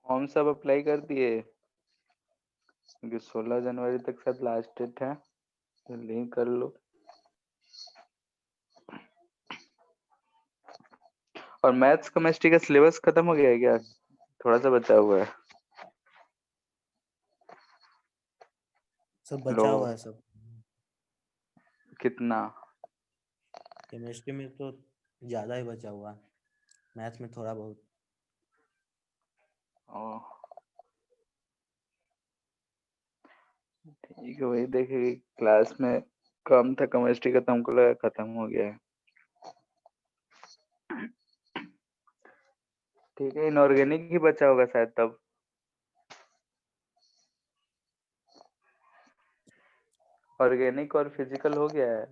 Form सब apply कर दिए? क्योंकि 16 जनवरी तक शायद लास्ट डेट है, जल्दी कर लो। और मैथ्स केमिस्ट्री का सिलेबस खत्म हो गया है क्या? थोड़ा सा बचा हुआ है? सब लो, बचा हुआ है सब। कितना? केमिस्ट्री में तो ज्यादा ही बचा हुआ है, मैथ्स में थोड़ा बहुत। ओ, ठीक है, वही देखेगी क्लास में कम था केमिस्ट्री का, तो हमको लगा खत्म हो गया है। ठीक है, इनऑर्गेनिक ही बचा होगा शायद तब। ऑर्गेनिक और फिजिकल हो गया है।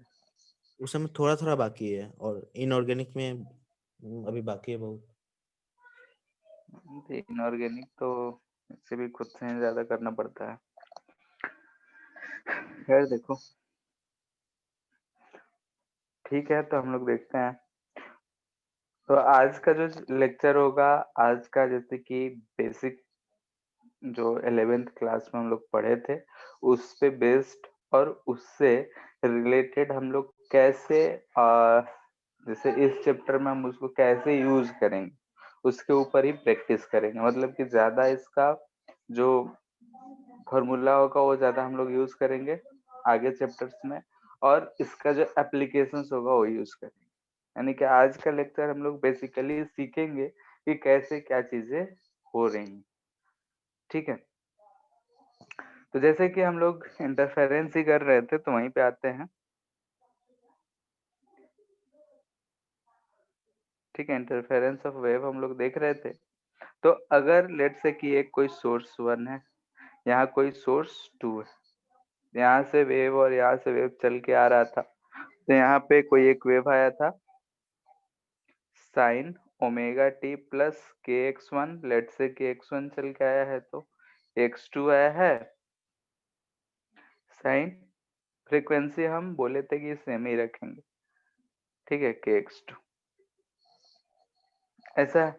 उसमें थोड़ा थोड़ा बाकी है, और इनऑर्गेनिक में अभी बाकी है बहुत। इनऑर्गेनिक तो इससे भी खुद से ज्यादा करना पड़ता है। खैर देखो, ठीक है, तो हम लोग देखते हैं। तो आज का जो लेक्चर होगा, आज का जैसे कि बेसिक जो 11th क्लास में हम लोग पढ़े थे उस पे बेस्ड, और उससे रिलेटेड हम लोग कैसे जैसे इस चैप्टर में हम उसको कैसे यूज करेंगे उसके ऊपर ही प्रैक्टिस करेंगे। मतलब कि ज्यादा इसका जो फॉर्मूला होगा वो ज्यादा हम लोग यूज करेंगे आगे चैप्टर्स में, और इसका जो एप्लीकेशंस होगा वो यूज करेंगे। यानी कि आज का लेक्चर हम लोग बेसिकली सीखेंगे कि कैसे क्या चीजें हो रही हैं। ठीक है, तो जैसे कि हम लोग इंटरफेरेंस ही कर रहे थे तो वहीं पे आते हैं। ठीक है, इंटरफेरेंस ऑफ वेव हम लोग देख रहे थे। तो अगर लेट से कि एक कोई सोर्स 1 है, यहाँ कोई सोर्स 2 है, यहाँ से वेव और यहाँ से वेव चल के आ रहा था, तो यहाँ पे कोई एक वेव आया था साइन ओमेगा टी प्लस के एक्स वन। लेट से के एक्स वन चल के आया है तो एक्स टू आया है। साइन फ्रीक्वेंसी हम बोले थे कि सेम ही रखेंगे, ठीक है, के एक्स टू, ऐसा है।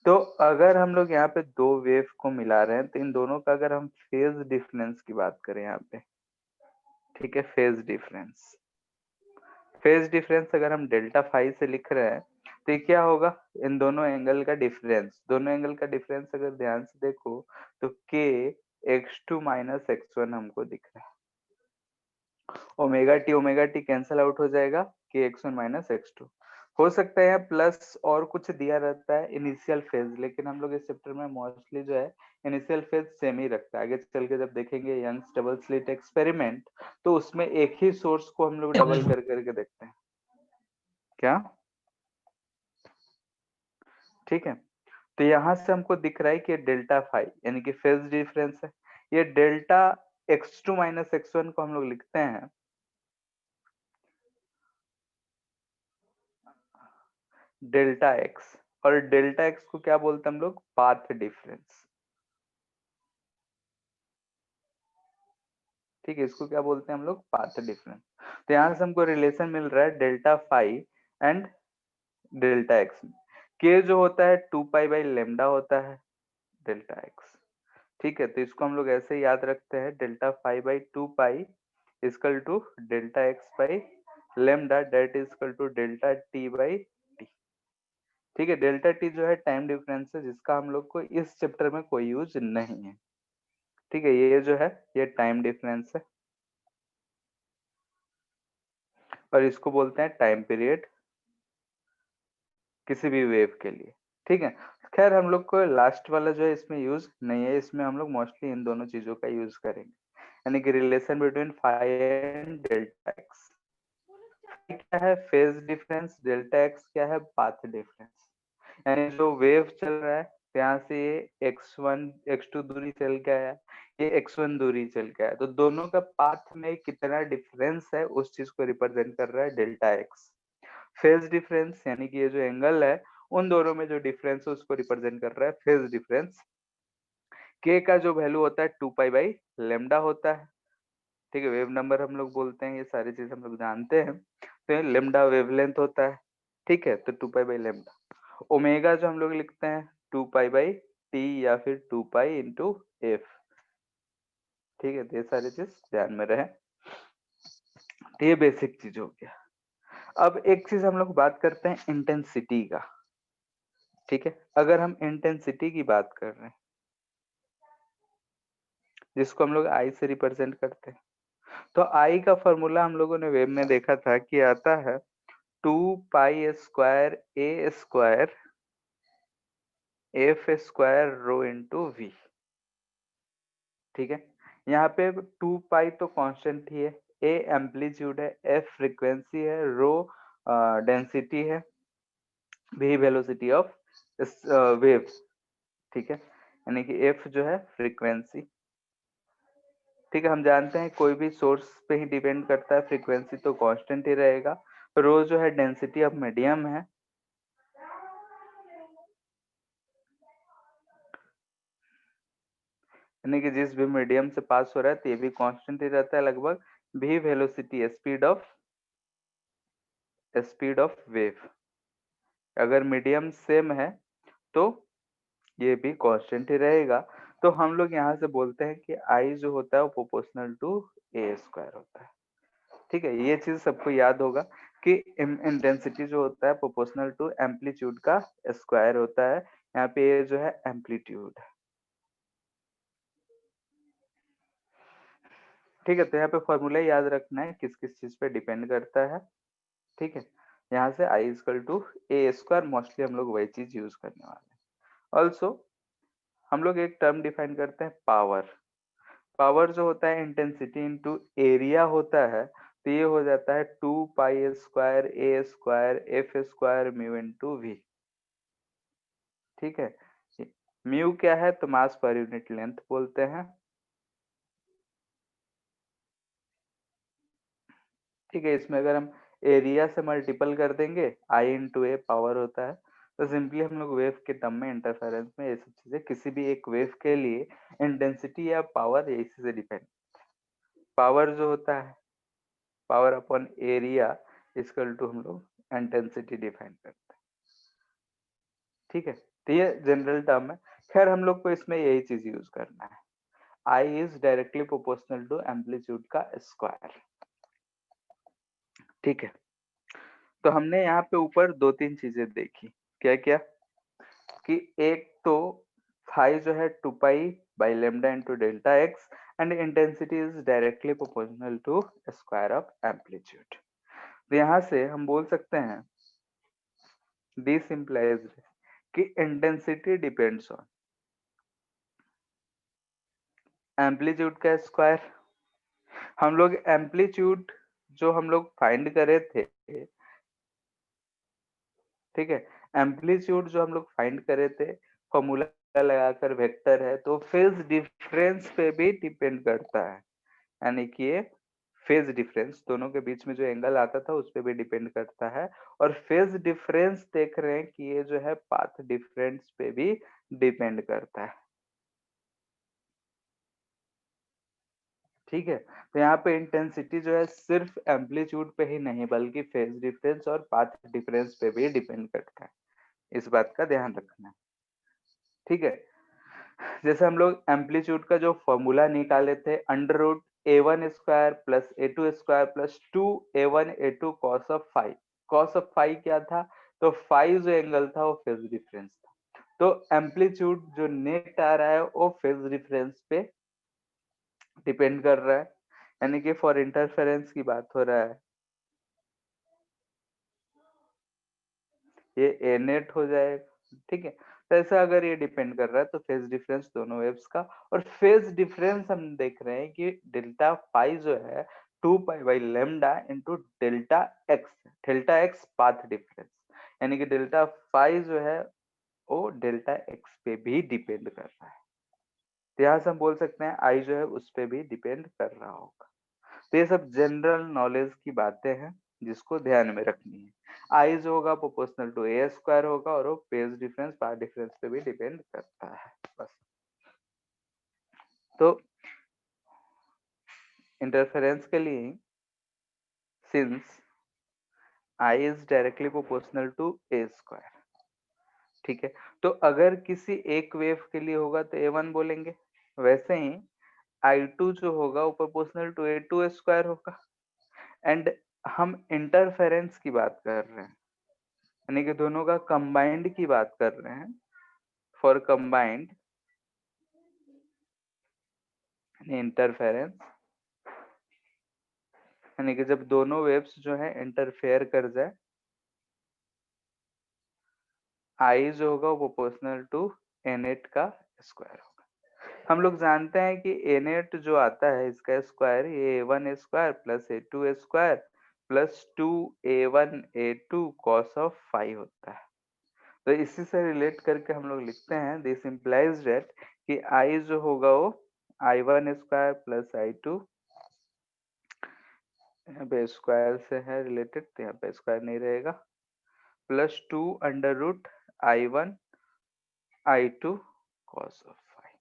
तो अगर हम लोग यहाँ पे दो वेव को मिला रहे हैं तो इन दोनों का अगर हम फेज डिफरेंस की बात करें यहाँ पे, ठीक है, फेज डिफरेंस अगर हम डेल्टा फाई से लिख रहे हैं तो ये क्या होगा? इन दोनों एंगल का डिफरेंस, दोनों एंगल का डिफरेंस अगर ध्यान से देखो तो के x two minus x one हमको दिख रहा है। ओमेगा टी कैंसल आउट हो जाएगा, के x one minus x two. हो सकता है यहाँ प्लस और कुछ दिया रहता है इनिशियल फेज, लेकिन हम लोग इस चैप्टर में मोस्टली जो है इनिशियल फेज सेम ही रखता है। आगे चल के जब देखेंगे यंग्स डबल स्लिट एक्सपेरिमेंट तो उसमें एक ही सोर्स को हम लोग डबल कर करके देखते हैं। क्या? ठीक है, तो यहाँ से हमको दिख रहा है कि डेल्टा फाइव यानी कि फेज डिफरेंस है। ये delta x two minus x one को हम लोग लिखते हैं डेल्टा एक्स, और डेल्टा एक्स को क्या बोलते हैं हम लोग? Path difference. ठीक है, इसको क्या बोलते हैं हम लोग? Path difference. तो यहाँ से हमको रिलेशन मिल रहा है delta phi and delta x में। के जो होता है 2 पाई बाई लेमडा होता है डेल्टा एक्स। ठीक है, तो इसको हम लोग ऐसे याद रखते हैं, delta phi by 2 pi equal to delta x by lambda that equal to delta t by t. ठीक है, डेल्टा टी जो है टाइम डिफरेंस है जिसका हम लोग को इस चैप्टर में कोई यूज नहीं है। ठीक है, ये जो है ये टाइम डिफरेंस है, और इसको बोलते हैं टाइम पीरियड किसी भी वेव के लिए। ठीक है, खैर हम लोग को लास्ट वाला जो है इसमें यूज नहीं है, इसमें हम लोग मोस्टली इन दोनों चीजों का यूज करेंगे, यानी कि relation between phi and delta x. क्या है फेज डिफरेंस, डेल्टा एक्स क्या है? Path difference. यानी जो वेव चल रहा है तो यहाँ से ये एक्स वन एक्स टू दूरी चल के आया, ये एक्स वन दूरी चल के आया, तो दोनों का पाथ में कितना डिफरेंस है उस चीज को रिप्रेजेंट कर रहा है डेल्टा एक्स। फेज डिफरेंस यानी कि ये जो एंगल है उन दोनों में जो डिफरेंस है उसको रिप्रेजेंट कर रहा है फेज डिफरेंस। के का जो वैल्यू होता है 2 पाई बाई लेमडा होता है। ठीक है, वेव नंबर हम लोग बोलते हैं, ये सारी चीज हम लोग जानते हैं। तो ये लेमडा वेवलेंथ होता है। ठीक है, तो 2 पाई बाई लेमडा। ओमेगा जो हम लोग लिखते हैं 2 पाई बाई टी या फिर 2 पाई इंटू एफ। ठीक है, तो ये सारी चीज ध्यान में रहे। तो ये बेसिक चीज हो गया। अब एक चीज हम लोग बात करते हैं इंटेंसिटी का। ठीक है, अगर हम इंटेंसिटी की बात कर रहे हैं जिसको हम लोग आई से रिप्रेजेंट करते हैं, तो आई का फॉर्मूला हम लोगों ने वेब में देखा था कि आता है 2 pi square f square rho into v. ठीक है, यहाँ पे 2 पाई तो कांस्टेंट ही है, ए एम्पलीट्यूड है, एफ फ्रीक्वेंसी है, रो डेंसिटी है, वी वेलोसिटी ऑफ वेव। ठीक है, यानी कि एफ जो है फ्रीक्वेंसी। ठीक है, हम जानते हैं कोई भी सोर्स पे ही डिपेंड करता है, फ्रीक्वेंसी तो कांस्टेंट ही रहेगा। रो जो है डेंसिटी ऑफ मीडियम है। यानी कि जिस भी मीडियम से पास हो रहा है तो ये भी कांस्टेंट ही रहता है लगभग। भी वेलोसिटी स्पीड ऑफ वेव, अगर मीडियम सेम है तो ये भी कांस्टेंट ही रहेगा। तो हम लोग यहाँ से बोलते हैं कि आई जो होता है वो प्रोपोर्शनल टू ए स्क्वायर होता है। ठीक है, ये चीज सबको याद होगा कि इंटेंसिटी जो होता है प्रोपोर्शनल टू एम्पलीट्यूड का स्क्वायर होता है। यहाँ पे ये जो है एम्पलीट्यूड है। ठीक है, तो यहाँ पे फॉर्मूला याद रखना है किस किस चीज पे डिपेंड करता है। ठीक है, यहाँ से I equal to a square, mostly हम लोग वही चीज यूज करने वाले हैं। ऑल्सो हम लोग एक टर्म डिफाइन करते हैं पावर। पावर जो होता है इंटेंसिटी इंटू एरिया होता है, तो ये हो जाता है 2 pi square a square f square mu into v. ठीक है, म्यू क्या है तो मास पर यूनिट लेंथ बोलते हैं। ठीक है, इसमें अगर हम एरिया से मल्टीपल कर देंगे, आई इंटू ए पावर होता है। तो सिंपली हम लोग वेव के टर्म में इंटरफेरेंस में ये सब चीजें किसी भी एक वेव के लिए इंटेंसिटी या पावर इसी से डिपेंड। पावर जो होता है power upon area equal to हम लोग इंटेंसिटी डिफाइन करते हैं। ठीक है, तो ये जनरल टर्म है। खैर हम लोग को इसमें यही चीज यूज करना है, I is directly proportional to amplitude का स्क्वायर। ठीक है, तो हमने यहाँ पे ऊपर दो तीन चीजें देखी। क्या क्या कि एक तो फाई जो है 2 pi by lambda into delta x and intensity is directly proportional to square of amplitude. तो यहाँ से हम बोल सकते हैं दिस इंप्लाइज कि इंटेंसिटी डिपेंड्स ऑन एम्पलीट्यूड का स्क्वायर। हम लोग एम्पलीट्यूड जो हम लोग फाइंड करे थे, ठीक है, एम्पलीट्यूड जो हम लोग फाइंड करे थे फॉर्मूला लगाकर वेक्टर है, तो फेज डिफरेंस पे भी डिपेंड करता है। यानी कि ये फेज डिफरेंस दोनों के बीच में जो एंगल आता था उस पे भी डिपेंड करता है। और फेज डिफरेंस देख रहे हैं कि ये जो है पाथ डिफरेंस पे भी डिपेंड करता है। ठीक है, तो यहाँ पे इंटेंसिटी जो है सिर्फ एम्पलीट्यूड पे ही नहीं बल्कि फेज डिफरेंस और पाथ डिफरेंस पे भी डिपेंड करता है। इस बात का ध्यान रखना है। ठीक है, जैसे हम लोग एम्पलीट्यूड का जो फॉर्मूला निकाले थे under root A1 square plus A2 square plus 2A1 A2 cos of phi. Cos of phi क्या था तो फाइव जो एंगल था वो फेज डिफरेंस था। तो एम्पलीट्यूड जो नेट आ रहा है वो फेज डिफरेंस पे डिपेंड कर रहा है। यानी कि फॉर इंटरफेरेंस की बात हो रहा है, ये ए नेट हो जाएगा। ठीक है, तो ऐसा अगर ये डिपेंड कर रहा है तो फेज डिफरेंस दोनों वेव्स का। और फेज डिफरेंस हम देख रहे हैं कि डेल्टा फाई जो है 2 pi by lambda into delta x path difference. यानी कि डेल्टा फाई जो है वो डेल्टा एक्स पे भी डिपेंड कर रहा है। तो यहाँ से हम बोल सकते हैं आई जो है उस पे भी डिपेंड कर रहा होगा। तो ये सब जनरल नॉलेज की बातें हैं जिसको ध्यान में रखनी है। आई जो होगा प्रोपोर्शनल टू ए स्क्वायर होगा और वो फेज डिफरेंस पाथ डिफरेंस पे भी डिपेंड करता है। बस, तो इंटरफेरेंस के लिए since I is directly proportional to a square, ठीक है, तो अगर किसी एक वेव के लिए होगा तो A1 बोलेंगे, वैसे ही I2 जो होगा वो प्रोपोर्शनल टू A2 स्क्वायर होगा। एंड हम इंटरफेरेंस की बात कर रहे हैं, यानी कि दोनों का कंबाइंड की बात कर रहे हैं। फॉर कंबाइंड इंटरफेरेंस, यानी कि जब दोनों वेव्स जो है इंटरफेयर कर जाए, आई जो होगा वो प्रोपोर्शनल टू एनेट का स्क्वायर होगा। हम लोग जानते हैं कि एनेट जो आता है इसका स्क्वायर ये A1 square plus A2 square plus 2A1 A2 cos of phi होता है। तो इसी से रिलेट करके हम लोग लिखते हैं दिस इम्प्लाइज डेट कि आई जो होगा वो I1 स्क्वायर प्लस I2, यहाँ पे स्क्वायर से है रिलेटेड तो यहाँ पे स्क्वायर नहीं रहेगा, plus 2√I1 I2 cos of phi.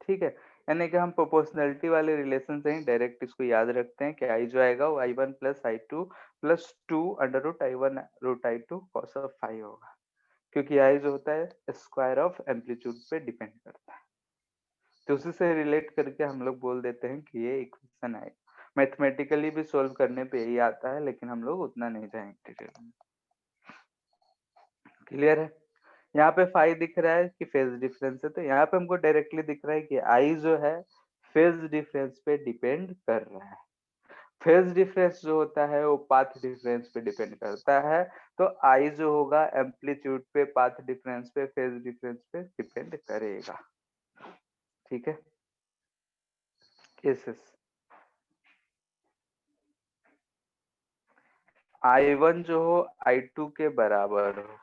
ठीक है, यानी कि हम प्रोपोर्शनलिटी वाले रिलेशन से ही डायरेक्ट इसको याद रखते हैं कि आई जो आएगा वो I1 plus I2 plus 2√I1 root I2 cos of phi होगा, क्योंकि आई जो होता है स्क्वायर ऑफ एम्पलीट्यूड पे डिपेंड करता है। तो उसी से रिलेट करके हम लोग बोल देते हैं कि ये इक्वेशन है। मैथमेटिकली भी सोल्व करने पे यही आता है, लेकिन हम लोग उतना नहीं जाएंगे डिटेल में। क्लियर है? यहाँ पे फाई दिख रहा है कि फेज डिफरेंस है, तो यहाँ पे हमको डायरेक्टली दिख रहा है कि आई जो है फेज डिफरेंस पे डिपेंड कर रहा है। फेज डिफरेंस जो होता है वो पाथ डिफरेंस पे डिपेंड करता है, तो आई जो होगा एम्पलीट्यूड पे, पाथ डिफरेंस पे, फेज डिफरेंस पे डिपेंड करेगा। ठीक है, केसेस I1 जो हो I2 के बराबर हो,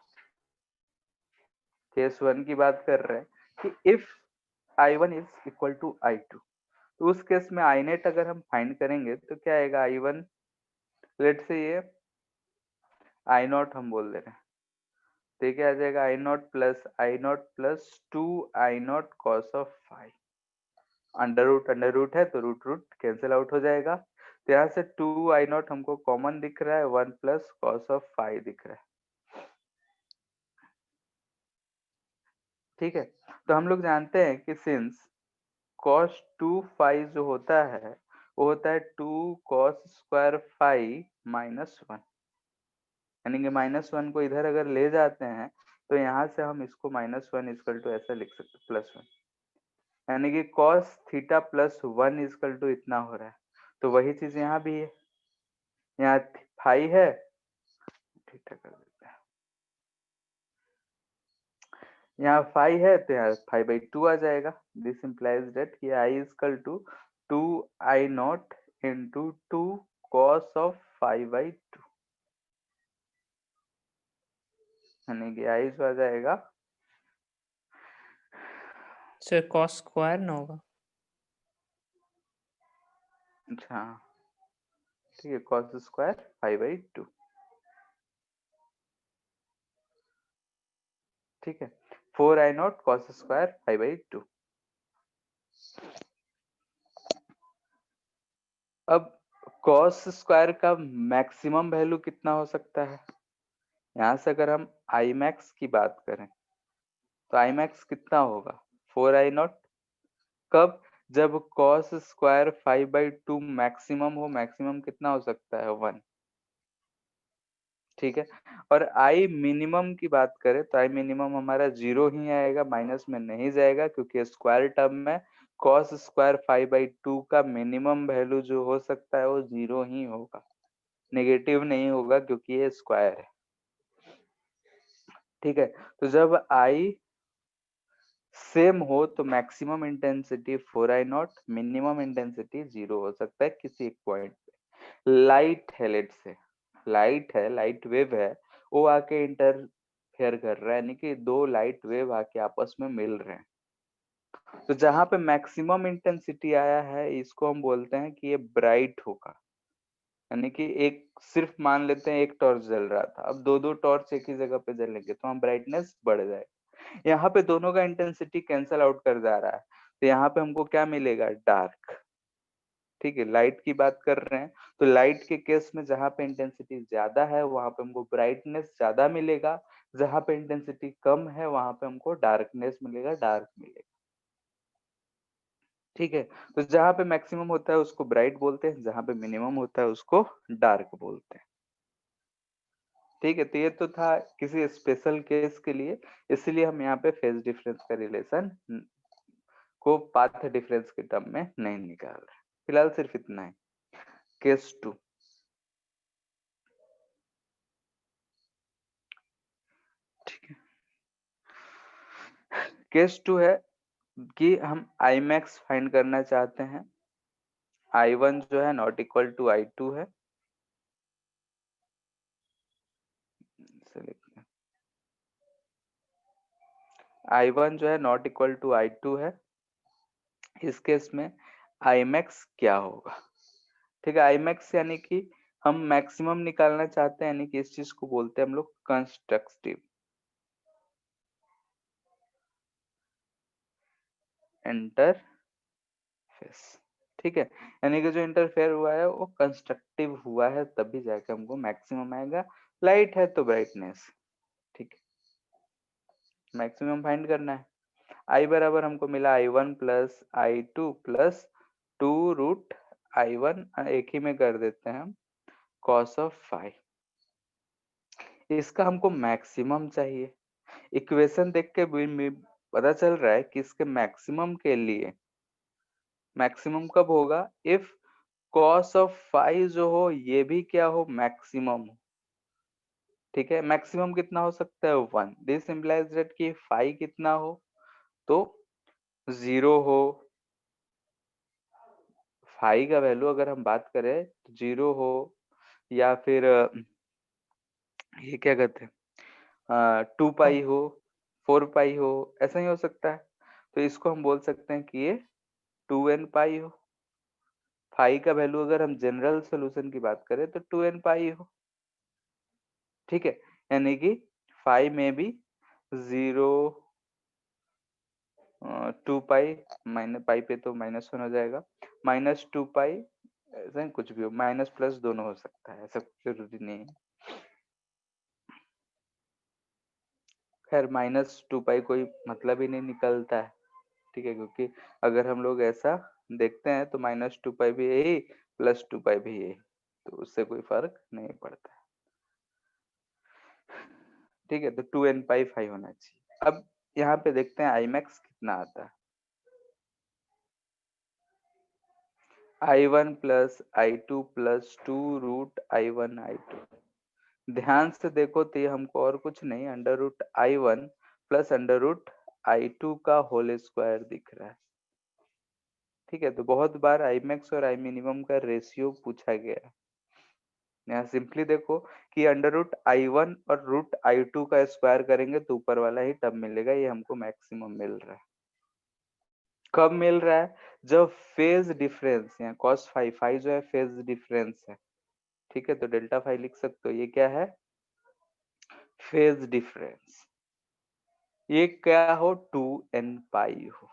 केस 1 की बात कर रहे हैं कि if I1 is equal to I2, तो उस केस में I नेट अगर हम फाइंड करेंगे तो क्या आएगा, I1 लेट से ये I नॉट हम बोल दे रहे हैं, तो क्या आ जाएगा I naught plus 2I naught cos of phi. Under root है तो रूट रूट कैंसिल आउट हो जाएगा, तो यहाँ से 2I नॉट हमको कॉमन दिख रहा है, 1 प्लस कॉस ऑफ फाई दिख रहा है। ठीक है, तो हम लोग जानते हैं कि सिंस cos 2 फाई जो होता है वो होता है 2 cos स्क्वायर फाई माइनस 1, यानी कि -1 को इधर अगर ले जाते हैं तो यहाँ से हम इसको -1 इक्वल टू ऐसा लिख सकते हैं +1, यानी कि cos theta plus 1 equal to इतना हो रहा है। तो वही चीज यहाँ भी है, यहाँ फाई है, थीटा कर देते हैं, यहाँ फाई है तो यहाँ 5/2 आ जाएगा। दिस इंप्लाइज दैट कि I equal to 2I not into 2 cos of 5/2, यानी कि आई जो आ जाएगा सर कॉस स्क्वायर ना होगा। अच्छा ठीक है, कॉस स्क्वायर 5/2। ठीक है, 4I नॉट कॉस स्क्वायर 5/2। अब कॉस स्क्वायर का मैक्सिमम वैल्यू कितना हो सकता है, यहाँ से अगर हम आई मैक्स की बात करें तो आई मैक्स कितना होगा 4I नॉट। कब, जब कॉस स्क्वायर 5/2 मैक्सिमम हो, मैक्सिमम कितना हो सकता है 1। ठीक है, और आई मिनिमम की बात करें तो आई मिनिमम हमारा 0 ही आएगा, माइनस में नहीं जाएगा, क्योंकि स्क्वायर टर्म में कॉस स्क्वायर 5/2 का मिनिमम वैल्यू जो हो सकता है वो 0 ही होगा, नेगेटिव नहीं होगा, क्योंकि ये स्क्वायर है। ठीक है, तो जब आई सेम हो तो maximum intensity 4I not, minimum intensity 0 हो सकता है किसी एक पॉइंट पे। लाइट है, लेट से लाइट है, लाइट वेव है, वो आके इंटरफेयर कर रहा है, यानी कि दो लाइट वेव आके आपस में मिल रहे हैं, तो जहां पे मैक्सिमम इंटेंसिटी आया है इसको हम बोलते हैं कि ये ब्राइट होगा, यानी कि एक सिर्फ मान लेते हैं एक टॉर्च जल रहा था, अब दो दो टॉर्च एक ही जगह पे जलेंगे तो हम ब्राइटनेस बढ़ जाएगा। यहाँ पे दोनों का इंटेंसिटी कैंसल आउट कर जा रहा है, तो यहाँ पे हमको क्या मिलेगा, डार्क। ठीक है, लाइट की बात कर रहे हैं तो लाइट के केस में जहां पे इंटेंसिटी ज्यादा है वहां पे हमको ब्राइटनेस ज्यादा मिलेगा, जहां पे इंटेंसिटी कम है वहां पे हमको डार्कनेस मिलेगा, डार्क मिलेगा। ठीक है, तो जहां पे मैक्सिमम होता है उसको ब्राइट बोलते हैं, जहां पे मिनिमम होता है उसको डार्क बोलते हैं। ठीक है, तो ये तो था किसी स्पेशल केस के लिए, इसलिए हम यहाँ पे फेज डिफरेंस का रिलेशन को पाथ डिफरेंस के टर्म में नहीं निकाल रहे। फिलहाल सिर्फ इतना है। केस 2, ठीक है, केस 2 है कि हम आई मैक्स फाइंड करना चाहते हैं। I1 जो है नॉट इक्वल टू I2 है, I1 जो है नॉट इक्वल टू I2 है। इस केस में आई मैक्स क्या होगा? ठीक है, आई मैक्स यानी कि हम मैक्सिमम निकालना चाहते हैं, यानी कि इस चीज को बोलते हैं हम लोग कंस्ट्रक्टिव इंटरफेस। ठीक है, यानी कि जो इंटरफेयर हुआ है वो कंस्ट्रक्टिव हुआ है, तभी जाके हमको मैक्सिमम आएगा। लाइट है तो ब्राइटनेस। ठीक है, मैक्सिमम फाइंड करना है। आई बराबर हमको मिला I1 plus I2 plus 2√I1, एक ही में कर देते हैं हम, cos ऑफ फाई। इसका हमको मैक्सिमम चाहिए। इक्वेशन देख के भी पता चल रहा है कि इसके मैक्सिमम के लिए मैक्सिमम कब होगा? इफ cos ऑफ फाई जो हो ये भी क्या हो? मैक्सिमम हो। ठीक है, मैक्सिमम कितना हो सकता है? 1। दिस इम्प्लाइज दैट कि फाई कितना हो? तो 0 हो। फाई का वैल्यू अगर हम बात करें तो 0 हो, या फिर ये क्या कहते हैं 2 पाई हो, 4 पाई हो, ऐसा ही हो सकता है। तो इसको हम बोल सकते हैं कि ये 2n पाई हो। फाई का वैल्यू अगर हम जनरल सोल्यूशन की बात करें तो 2n पाई हो। ठीक है, यानी कि फाई में भी 0, 2 पाई, माइनस पाई पे तो -1 हो जाएगा, -2 पाई, ऐसा ही कुछ भी हो, माइनस प्लस दोनों हो सकता है, ऐसा कुछ जरूरी नहीं है। खैर -2 पाई कोई मतलब ही नहीं निकलता है। ठीक है, क्योंकि अगर हम लोग ऐसा देखते हैं तो -2 पाई भी यही, +2 पाई भी यही, तो उससे कोई फर्क नहीं पड़ता है। ठीक है, तो 2n पाई 5 होना चाहिए। अब यहाँ पे देखते हैं आई मैक्स कितना आता है। I1 plus I2 plus 2√I1 I2। ध्यान से देखो तो ये हमको और कुछ नहीं, √I1 प्लस √I2 का होल स्क्वायर दिख रहा है। ठीक है, तो बहुत बार आई मैक्स और आई मिनिमम का रेशियो पूछा गया है। यहाँ सिंपली देखो कि √I1 और √I2 का स्क्वायर करेंगे तो ऊपर वाला ही टर्म मिलेगा, ये हमको मैक्सिमम मिल रहा है। कब मिल रहा है? जब फेज डिफरेंस, यहाँ cos फाई, फाई जो है फेज डिफरेंस है। ठीक है, तो डेल्टा फाई लिख सकते हो, ये क्या है? Phase difference. ये क्या हो? 2n पाई हो।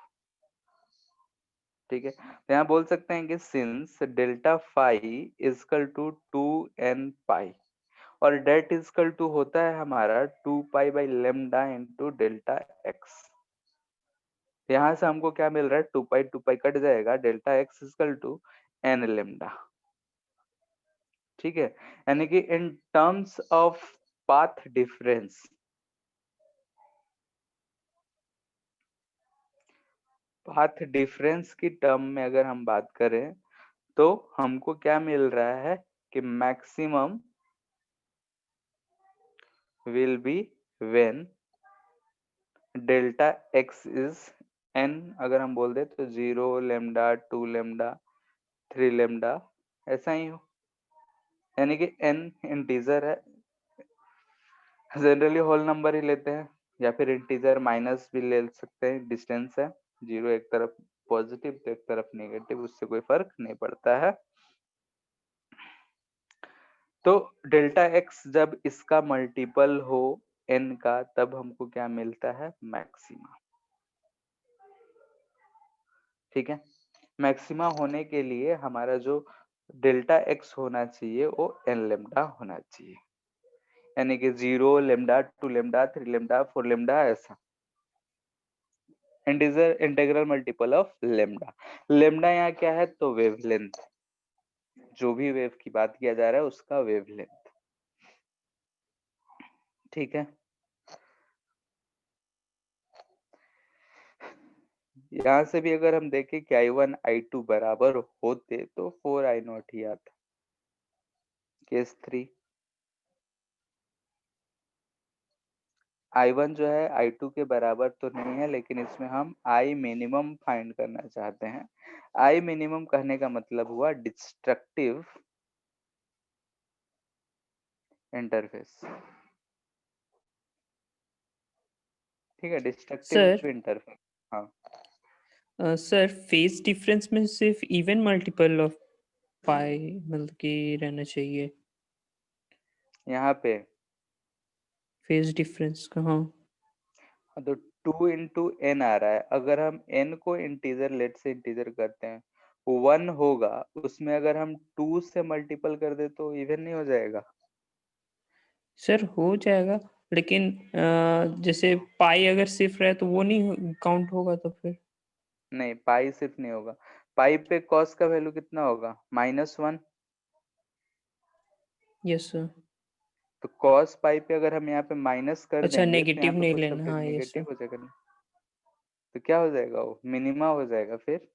ठीक है, तो यहाँ बोल सकते हैं कि since delta phi equal to 2n pi, और डेट इजकल टू होता है हमारा 2 pi by lambda into delta x. यहाँ से हमको क्या मिल रहा है? 2 पाई कट जाएगा, delta x equal to n lambda. ठीक है, यानी कि in terms of path difference, path difference की टर्म में अगर हम बात करें तो हमको क्या मिल रहा है कि maximum will be when delta x is n, अगर हम बोल दे तो 0 लेमडा 2 लेमडा 3 लेमडा, ऐसा ही हो, यानी कि n इंटीजर है। जनरली होल नंबर ही लेते हैं, या फिर इंटीजर माइनस भी ले सकते हैं, डिस्टेंस है, 0 एक तरफ पॉजिटिव तो एक तरफ नेगेटिव, उससे कोई फर्क नहीं पड़ता है। तो डेल्टा एक्स जब इसका मल्टीपल हो n का, तब हमको क्या मिलता है? मैक्सिमा। ठीक है, मैक्सिमा होने के लिए हमारा जो डेल्टा एक्स होना चाहिए वो n लेमडा होना चाहिए। यानी कि 0 लेमडा 2 लेमडा 3 लेमडा 4 लेमडा ऐसा integral multiple of lambda. Lambda यहाँ क्या है तो वेवलेंथ, जो भी वेव की बात किया जा रहा है उसका वेवलेंथ। ठीक है, यहाँ से भी अगर हम देखें कि I1 I2 बराबर होते तो 4I0 ही आता। केस 3 I1 जो है I2 के बराबर तो नहीं है, लेकिन इसमें हम I मिनिमम फाइंड करना चाहते हैं। I मिनिमम कहने का मतलब हुआ डिस्ट्रक्टिव इंटरफेस। ठीक है, डिस्ट्रक्टिव सर इंटरफेस। हाँ सर फेज डिफरेंस में सिर्फ इवन मल्टीपल ऑफ पाई मतलब कि रहना चाहिए यहाँ पे फेज डिफरेंस का। हाँ तो 2 इंटू एन आ रहा है। अगर हम n को इंटीजर लेट से इंटीजर करते हैं 1 होगा, उसमें अगर हम 2 से मल्टीपल कर दे तो इवन नहीं हो जाएगा? सर हो जाएगा, लेकिन जैसे पाई अगर सिर्फ रहे तो वो नहीं काउंट होगा तो फिर। नहीं, पाई सिर्फ नहीं होगा। पाई पे कॉस का वैल्यू कितना होगा? -1। Yes sir. तो कॉस पाई पे अगर हम यहाँ पे माइनस कर अच्छा देंगे तो यहाँ नेगेटिव पे नहीं कुछ लेना, हाँ यस नेगेटिव सर। हो जाएगा ना। तो क्या हो जाएगा? वो मिनिमा हो जाएगा फिर।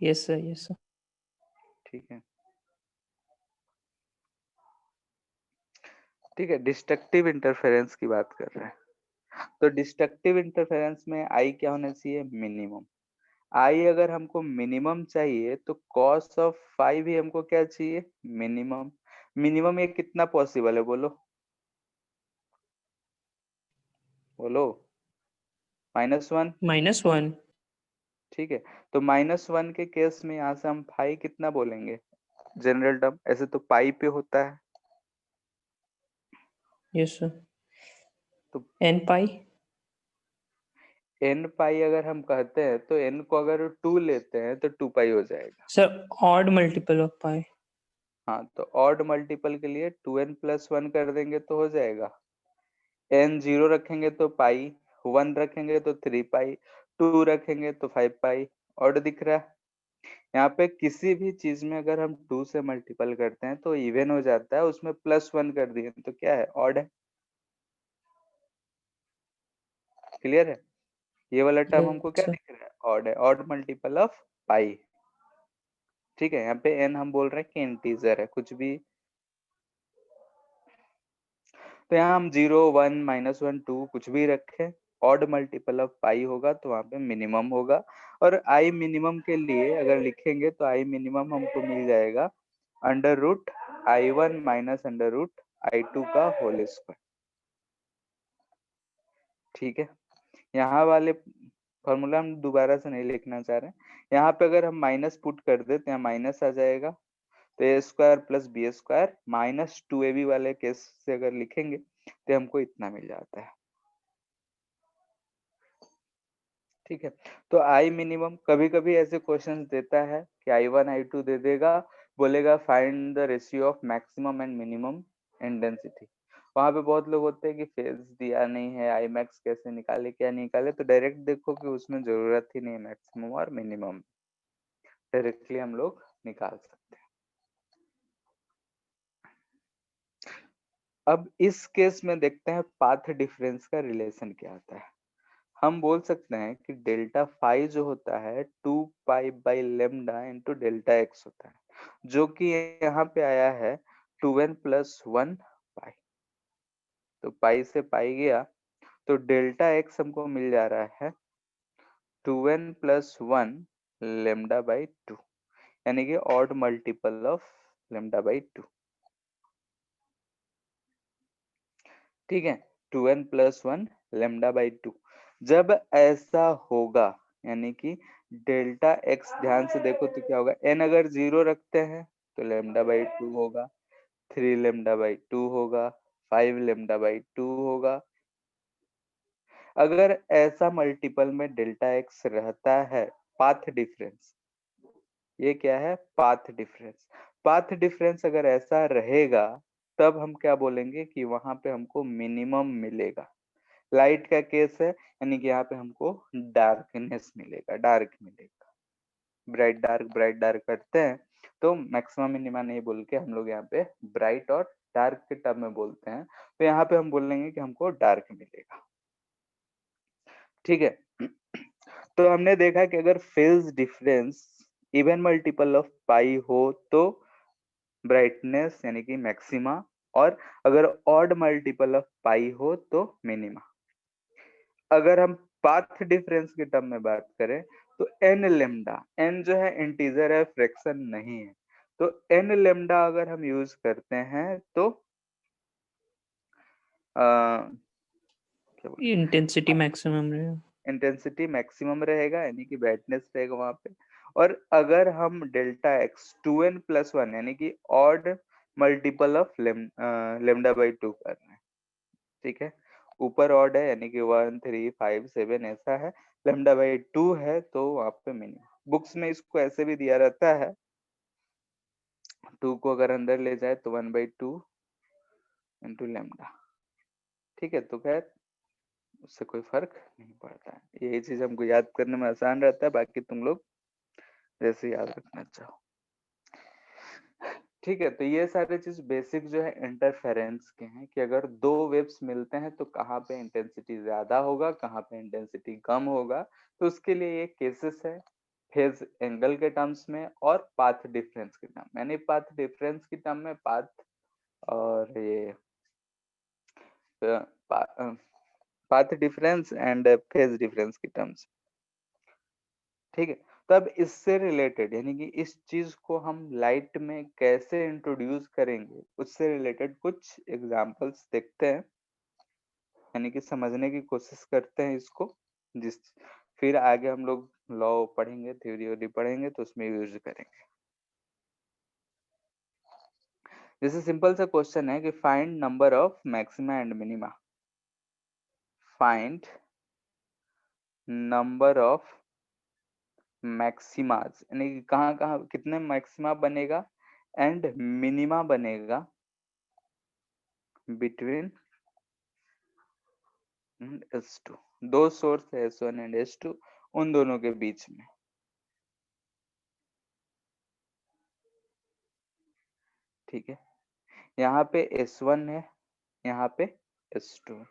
Yes sir yes sir. ठीक है, ठीक है, डिस्ट्रक्टिव इंटरफेरेंस की बात कर रहे हैं। तो डिस्ट्रक्टिव इंटरफेरेंस में आई क्या होना चाहिए? मिनिमम। आई अगर हमको मिनिमम चाहिए तो कॉस ऑफ फाई भी हमको क्या चाहिए? मिनिमम। मिनिमम ये कितना पॉसिबल है बोलो? बोलो। -1। -1। ठीक है, तो -1 के केस में यहाँ से हम फाई कितना बोलेंगे? जनरल टर्म ऐसे तो पाई पे होता है। Yes sir. तो एन पाई। n पाई अगर हम कहते हैं तो n को अगर 2 लेते हैं तो 2 पाई हो जाएगा। सर ऑड मल्टीपल ऑफ पाई। हाँ, तो ऑड मल्टीपल के लिए 2n+1 कर देंगे तो हो जाएगा। n 0 रखेंगे तो पाई, 1 रखेंगे तो 3 पाई, 2 रखेंगे तो 5 पाई। ऑड दिख रहा है? यहाँ पे किसी भी चीज में अगर हम 2 से मल्टीपल करते हैं तो इवन हो जाता है, उसमें +1 कर दिए तो क्या है? ऑड है। क्लियर है? ये वाला टर्म हमको यस क्या सर। दिख रहा है? ऑड है, ऑड मल्टीपल ऑफ पाई। ठीक है, यहाँ पे n हम बोल रहे हैं कि इंटीजर है कुछ भी। तो यहाँ हम 0 1 -1 2 कुछ भी रखें, ऑड मल्टीपल ऑफ पाई होगा तो वहां पे मिनिमम होगा। और आई मिनिमम के लिए अगर लिखेंगे तो आई मिनिमम हमको मिल जाएगा √I1 माइनस √I2 का होल स्क्वायर। ठीक है, यहाँ वाले फॉर्मूला हम दोबारा से नहीं लिखना चाह रहे हैं। यहाँ पे अगर हम माइनस पुट कर दे तो यहाँ माइनस आ जाएगा, तो a² + b² -2ab वाले केस से अगर लिखेंगे तो हमको इतना मिल जाता है। ठीक है, तो आई मिनिमम कभी कभी ऐसे क्वेश्चंस देता है कि I1 I2 दे देगा, बोलेगा find the ratio of maximum and minimum in density. वहां पे बहुत लोग होते हैं कि फेज दिया नहीं है, आई मैक्स कैसे निकाले क्या निकाले, तो डायरेक्ट देखो कि उसमें जरूरत ही नहीं है मैक्सिमम और मिनिमम, डायरेक्टली हम लोग निकाल सकते हैं। अब इस केस में देखते हैं पाथ डिफरेंस का रिलेशन क्या आता है। हम बोल सकते हैं कि डेल्टा फाई जो होता है 2π/λ इंटू डेल्टा एक्स होता है, जो कि यहाँ पे आया है 2n+1 पाई। तो पाई से पाई गया तो डेल्टा एक्स हमको मिल जा रहा है 2n+1 λ/2, यानी कि ऑड मल्टीपल ऑफ λ/2। ठीक है, 2n+1 λ/2। जब ऐसा होगा यानी कि डेल्टा एक्स, ध्यान से देखो तो क्या होगा, n अगर 0 रखते हैं तो λ/2 होगा, 3 λ/2 होगा, 5 λ/2 होगा। अगर ऐसा मल्टीपल में डेल्टा एक्स रहता है, पाथ डिफरेंस, ये क्या है? Path difference. पाथ डिफरेंस अगर ऐसा रहेगा तब हम क्या बोलेंगे कि वहां पे हमको मिनिमम मिलेगा। लाइट का केस है, यानी कि यहाँ पे हमको डार्कनेस मिलेगा, डार्क मिलेगा। ब्राइट डार्क करते हैं तो मैक्सिमम मिनिमा नहीं बोल के हम लोग यहाँ पे ब्राइट और डार्क के टर्म में बोलते हैं, तो यहाँ पे हम बोलेंगे कि हमको डार्क मिलेगा। ठीक है। तो हमने देखा कि अगर phase difference even multiple of pi हो तो ब्राइटनेस यानी कि मैक्सिमा, और अगर ऑड मल्टीपल ऑफ पाई हो तो मिनिमा। अगर हम पाथ डिफरेंस के टर्म में बात करें तो एन लेमडा, एन जो है इंटीजर है, फ्रैक्शन नहीं है, तो एन लेमडा अगर हम यूज करते हैं तो इंटेंसिटी मैक्सिमम रहेगा। इंटेंसिटी मैक्सिमम रहेगा, यानी कि ब्राइटनेस रहेगा वहां पे। और अगर हम डेल्टा एक्स 2n+1 यानी कि odd multiple of lambda by 2 कर रहे हैं, ठीक है, ऊपर ऑड है यानी कि 1 3 5 7 ऐसा है, लेमडा बाई 2 है तो वहां पे मिनिमम। बुक्स में इसको ऐसे भी दिया रहता है, 2 को अगर अंदर ले जाए तो 1/2 इंटू लेमडा। ठीक है, तो खैर उससे कोई फर्क नहीं पड़ता है, यही चीज हमको याद करने में आसान रहता है, बाकी तुम लोग जैसे याद रखना चाहो। ठीक है, तो ये सारे चीज बेसिक जो है इंटरफेरेंस के हैं कि अगर दो वेव्स मिलते हैं तो कहाँ पे इंटेंसिटी ज्यादा होगा, कहाँ पे इंटेंसिटी कम होगा, तो उसके लिए ये केसेस है फेज एंगल के टर्म्स में और पाथ डिफरेंस के टर्म में। यानी पाथ डिफरेंस के टर्म में पाथ और ये path difference and phase difference के टर्म्स। ठीक है, तब इससे रिलेटेड यानी कि इस चीज को हम लाइट में कैसे इंट्रोड्यूस करेंगे उससे रिलेटेड कुछ एग्जांपल्स देखते हैं, यानी कि समझने की कोशिश करते हैं इसको, जिस फिर आगे हम लोग लॉ पढ़ेंगे, थ्योरी पढ़ेंगे तो उसमें यूज करेंगे। जैसे सिंपल सा क्वेश्चन है कि find number of maxima and minima, find number of maximas, यानी कि कहाँ कहाँ कितने मैक्सिमा बनेगा एंड मिनिमा बनेगा बिटवीन S2, दो सोर्स है S1 एंड S2, उन दोनों के बीच में। ठीक है, यहाँ पे S1 है, यहाँ पे S2,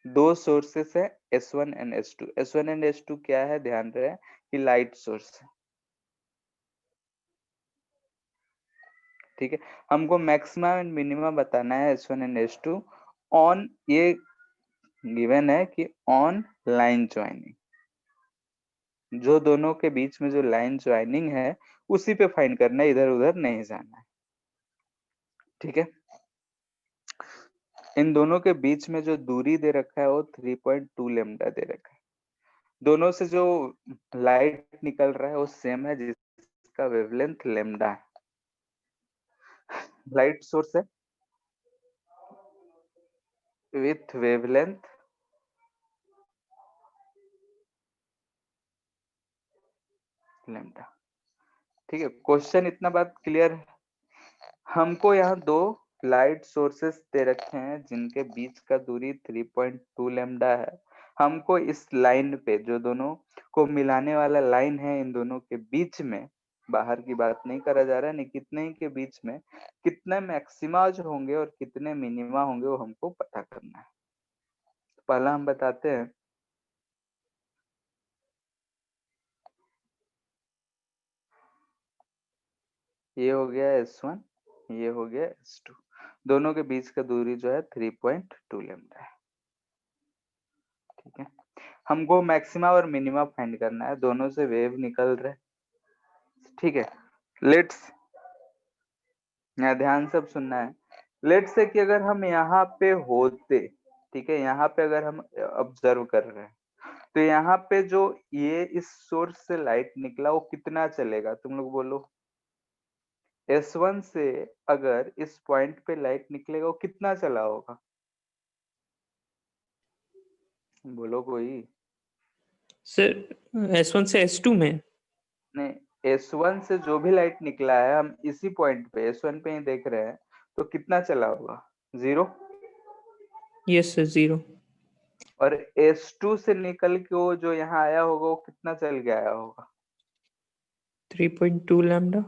दो सोर्सेस है S1 and S2। S1 and S2 क्या है, ध्यान रहे कि लाइट सोर्स है। ठीक है, हमको मैक्सिमम एंड मिनिमम बताना है S1 एंड S2 ऑन, ये गिवन है कि ऑन लाइन ज्वाइनिंग, जो दोनों के बीच में जो लाइन ज्वाइनिंग है उसी पे फाइंड करना है, इधर उधर नहीं जाना है। ठीक है, इन दोनों के बीच में जो दूरी दे रखा है वो 3.2 लेमडा दे रखा है। दोनों से जो लाइट निकल रहा है वो सेम है, जिसका वेवलेंथ लेमडा है। लाइट सोर्स है विथ वेवलेंथ लेमडा। ठीक है, क्वेश्चन इतना बात क्लियर है। हमको यहाँ दो लाइट सोर्सेस दे रखे हैं जिनके बीच का दूरी 3.2 लेमडा है। हमको इस लाइन पे जो दोनों को मिलाने वाला लाइन है, इन दोनों के बीच में, बाहर की बात नहीं करा जा रहा है, नहीं कितने के बीच में कितने मैक्सिमाज होंगे और कितने मिनिमा होंगे वो हमको पता करना है। पहला हम बताते हैं, ये हो गया S1, ये हो गया S2, दोनों के बीच का दूरी जो है 3.2 लेमडा है। ठीक है, हमको मैक्सिमा और मिनिमा फाइंड करना है, दोनों से वेव निकल रहे। ठीक है, लेट्स, यहाँ ध्यान सब सुनना है। लेट्स से कि अगर हम यहाँ पे होते, ठीक है, यहाँ पे अगर हम ऑब्जर्व कर रहे हैं तो यहाँ पे जो ये इस सोर्स से लाइट निकला वो कितना चलेगा, तुम लोग बोलो। S1 से अगर इस पॉइंट पे लाइट निकलेगा वो कितना चला होगा, बोलो कोई। सर S1 से S2 में? नहीं, S1 से जो भी लाइट निकला है हम इसी पॉइंट पे S1 पे ही देख रहे हैं, तो कितना चला होगा? 0। Yes sir 0। और S2 से निकल के वो जो यहाँ आया होगा वो कितना चल के आया होगा? 3.2 लैम्डा।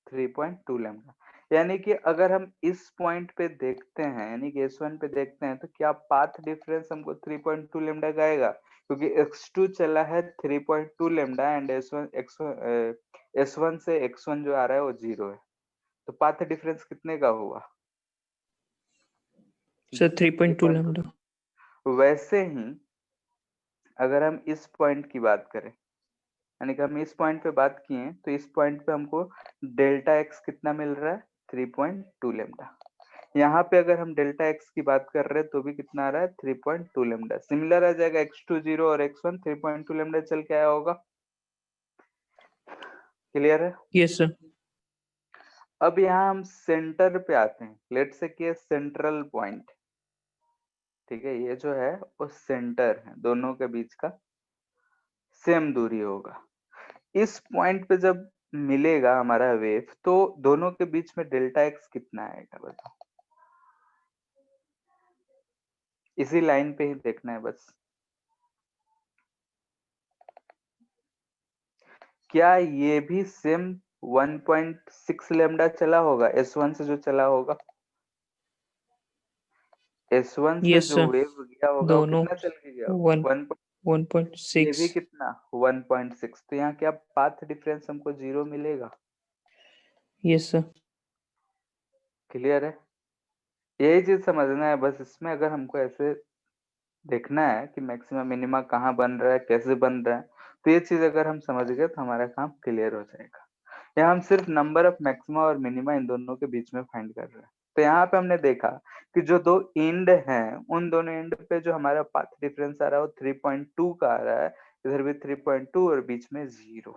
3.2 लैम्डा। यानी कि अगर हम इस पॉइंट पे देखते हैं, यानी कि S1 पे देखते हैं, तो क्या पाथ डिफरेंस हमको 3.2 लैम्डा का आएगा? क्योंकि X2 चला है 3.2 लैम्डा एंड S1 से X1 जो आ रहा है वो 0 है। तो पाथ डिफरेंस कितने का हुआ? सर 3.2 3.2। लैम्डा। वैसे ही अगर हम इस पॉइंट की बात करें, यानी कि हम इस पॉइंट पे बात किए, तो इस पॉइंट पे हमको डेल्टा एक्स कितना मिल रहा है? 3.2 लेमडा। यहाँ पे अगर हम डेल्टा एक्स की बात कर रहे हैं तो भी कितना आ रहा है? 3.2 लेमडा। सिमिलर आ जाएगा, x2 0 और x1 3.2 लेमडा चल के आया होगा। क्लियर है? Yes sir. अब यहाँ हम सेंटर पे आते हैं। लेट्स से कि सेंट्रल पॉइंट, ठीक है, ये जो है वो सेंटर है, दोनों के बीच का सेम दूरी होगा। इस पॉइंट पे जब मिलेगा हमारा वेव, तो दोनों के बीच में डेल्टा एक्स कितना आएगा बताओ? इसी लाइन पे ही देखना है बस। क्या ये भी सेम 1.6 लेमडा चला होगा S1 से जो चला होगा? S1 से यस जो सर वेव गया होगा वो दोनों कितना चल के गया होगा? 1.6। ये भी कितना? 1.6। तो यहाँ क्या पाथ डिफरेंस हमको 0 मिलेगा? Yes sir. क्लियर है? यही चीज समझना है बस। इसमें अगर हमको ऐसे देखना है कि मैक्सिमम मिनिमा कहाँ बन रहा है, कैसे बन रहा है, तो ये चीज अगर हम समझ गए तो हमारा काम क्लियर हो जाएगा। यहाँ हम सिर्फ नंबर ऑफ मैक्सिमा और मिनिमा इन दोनों के बीच में फाइंड कर रहे हैं। तो यहाँ पे हमने देखा कि जो दो एंड हैं, उन दोनों एंड पे जो हमारा पाथ डिफरेंस आ रहा है वो 3.2 का आ रहा है, इधर भी 3.2 और बीच में 0।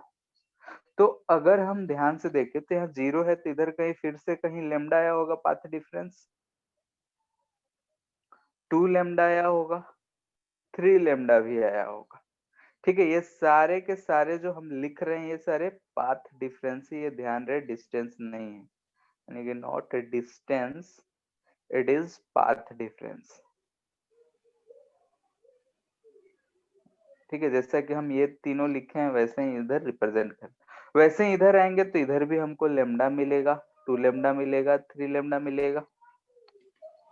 तो अगर हम ध्यान से देखें तो यहाँ 0 है, तो इधर कहीं फिर से कहीं लेमडा आया होगा पाथ डिफरेंस, 2 लेमडा आया होगा, 3 लेमडा भी आया होगा। ठीक है, ये सारे के सारे जो हम लिख रहे हैं ये सारे पाथ डिफरेंस ही, ये ध्यान रहे डिस्टेंस नहीं है, यानी कि not distance, it is path difference. ठीक है, जैसा कि हम ये तीनों लिखे हैं वैसे ही इधर रिप्रेजेंट कर, वैसे ही इधर आएंगे तो इधर भी हमको लेमडा मिलेगा, 2 लेमडा मिलेगा, 3 लेमडा मिलेगा।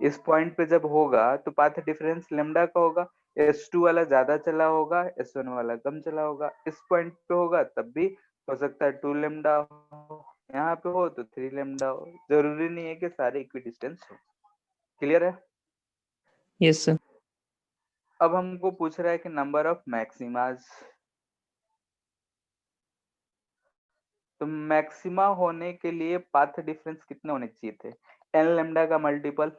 इस पॉइंट पे जब होगा तो पाथ डिफरेंस लेमडा का होगा, S2 वाला ज्यादा चला होगा, S1 वाला कम चला होगा। इस पॉइंट पे होगा तब भी हो सकता है 2 लेमडा हो, यहाँ पे हो तो 3 लेमडा हो, जरूरी नहीं है कि सारे इक्वी डिस्टेंस हो। क्लियर है? Yes sir. अब हमको पूछ रहा है कि नंबर ऑफ मैक्सिमाज। तो मैक्सिमा होने के लिए पाथ डिफरेंस कितने होने चाहिए थे? n लेमडा का मल्टीपल,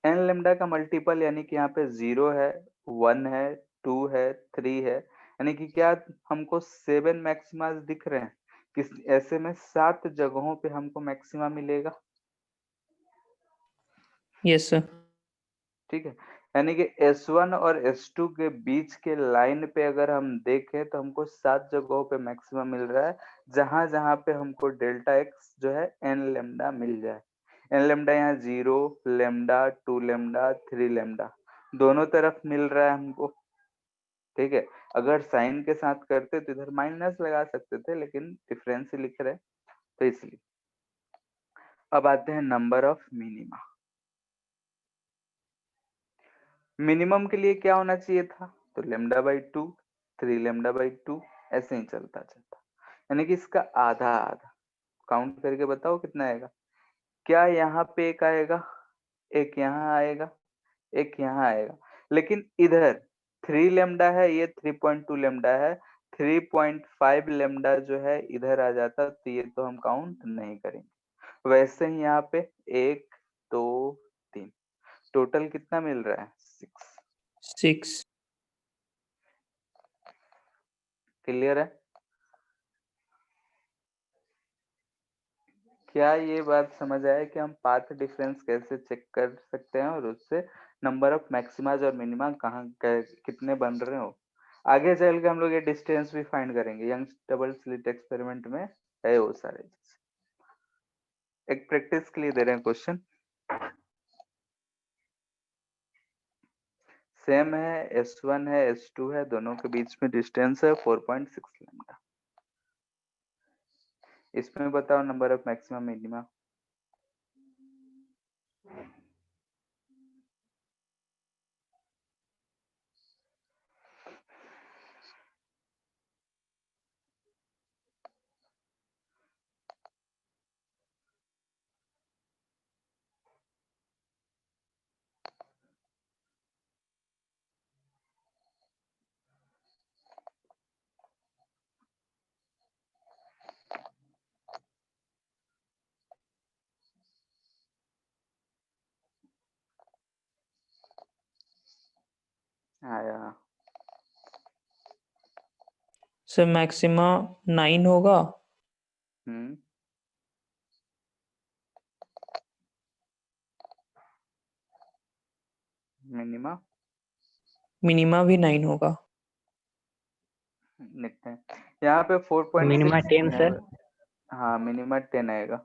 n लेमडा का मल्टीपल, यानी कि यहाँ पे 0 है, 1 है, 2 है, 3 है, यानी कि क्या हमको 7 मैक्सिमाज दिख रहे हैं? किस ऐसे में 7 जगहों पे हमको मैक्सिमा मिलेगा। Yes sir. ठीक है, यानी कि S1 और S2 के बीच के लाइन पे अगर हम देखें तो हमको 7 जगहों पे मैक्सिमम मिल रहा है, जहां जहां पे हमको डेल्टा एक्स जो है n लेमडा मिल जाए। n लेमडा यहाँ 0 लेमडा, 2 लेमडा, 3 लेमडा दोनों तरफ मिल रहा है हमको। ठीक है, अगर साइन के साथ करते तो इधर माइनस लगा सकते थे, लेकिन डिफरेंस ही लिख रहे हैं तो इसलिए। अब आते हैं नंबर ऑफ मिनिमा। मिनिमम के लिए क्या होना चाहिए था? तो लेमडा बाई 2, 3 लेमडा बाई 2, ऐसे ही चलता चलता, यानी कि इसका आधा आधा। काउंट करके बताओ कितना आएगा? क्या यहाँ पे एक आएगा, एक यहाँ आएगा, एक यहाँ आएगा, लेकिन इधर 3 लेमडा है, ये 3.2 लेमडा है, 3.5 लेमडा जो है इधर आ जाता तो ये तो हम काउंट नहीं करेंगे। वैसे ही यहाँ पे 1 2 3, टोटल कितना मिल रहा है? 6। क्लियर है? क्या ये बात समझ आया कि हम पाथ डिफरेंस कैसे चेक कर सकते हैं और उससे नंबर ऑफ मैक्सिमाज और मिनिमा कहाँ कितने बन रहे हो? आगे चल के हम लोग ये डिस्टेंस भी फाइंड करेंगे, यंग डबल स्लिट एक्सपेरिमेंट में है वो सारे चीज। एक प्रैक्टिस के लिए दे रहे हैं क्वेश्चन। सेम है, S1 है, S2 है, दोनों के बीच में डिस्टेंस है 4.6 लैम्डा। इसमें बताओ नंबर ऑफ मैक्सिमम मिनिमा। आया। सर मैक्सिमा 9 होगा। मिनिमा मिनिमा भी 9 होगा। लिखते हैं यहाँ पे 4.6 मिनिमा 10 है। सर। हाँ मिनिमा 10 आएगा।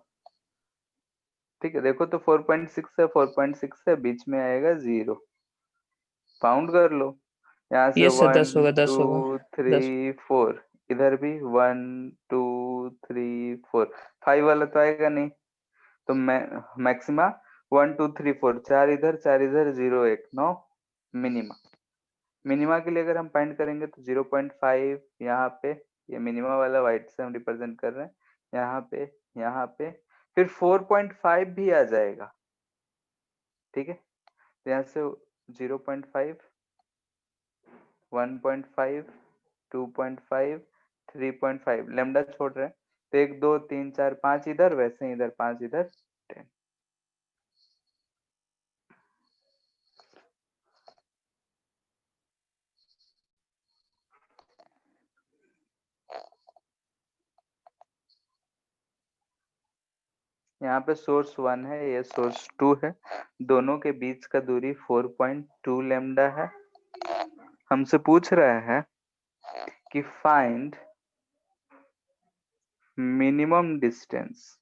ठीक है, देखो तो 4.6 है, 4.6 है, बीच में आएगा 0। काउंट कर लो यहाँ से ये सर 10 1 होगा, 10 होगा, 2 10। 3 4, इधर भी 1 2 3 4, 5 वाला तो आएगा नहीं। तो मैक्सिमा 1 2 3 4, 4 इधर 4 इधर, 0 1 9। मिनिमा, मिनिमा के लिए अगर हम फाइंड करेंगे तो 0.5 यहाँ पे, ये मिनिमा वाला व्हाइट से हम रिप्रेजेंट कर रहे हैं, यहाँ पे फिर 4.5 भी आ जाएगा। ठीक है, तो यहाँ से 0.5 1.5 2.5 3.5 लैम्डा छोड़ रहे हैं, तो 1 2 3 4 5 इधर, वैसे ही इधर 5 इधर 10। यहाँ पे सोर्स 1 है, ये सोर्स 2 है, दोनों के बीच का दूरी 4.2 लैम्डा है। हमसे पूछ रहा है कि find minimum distance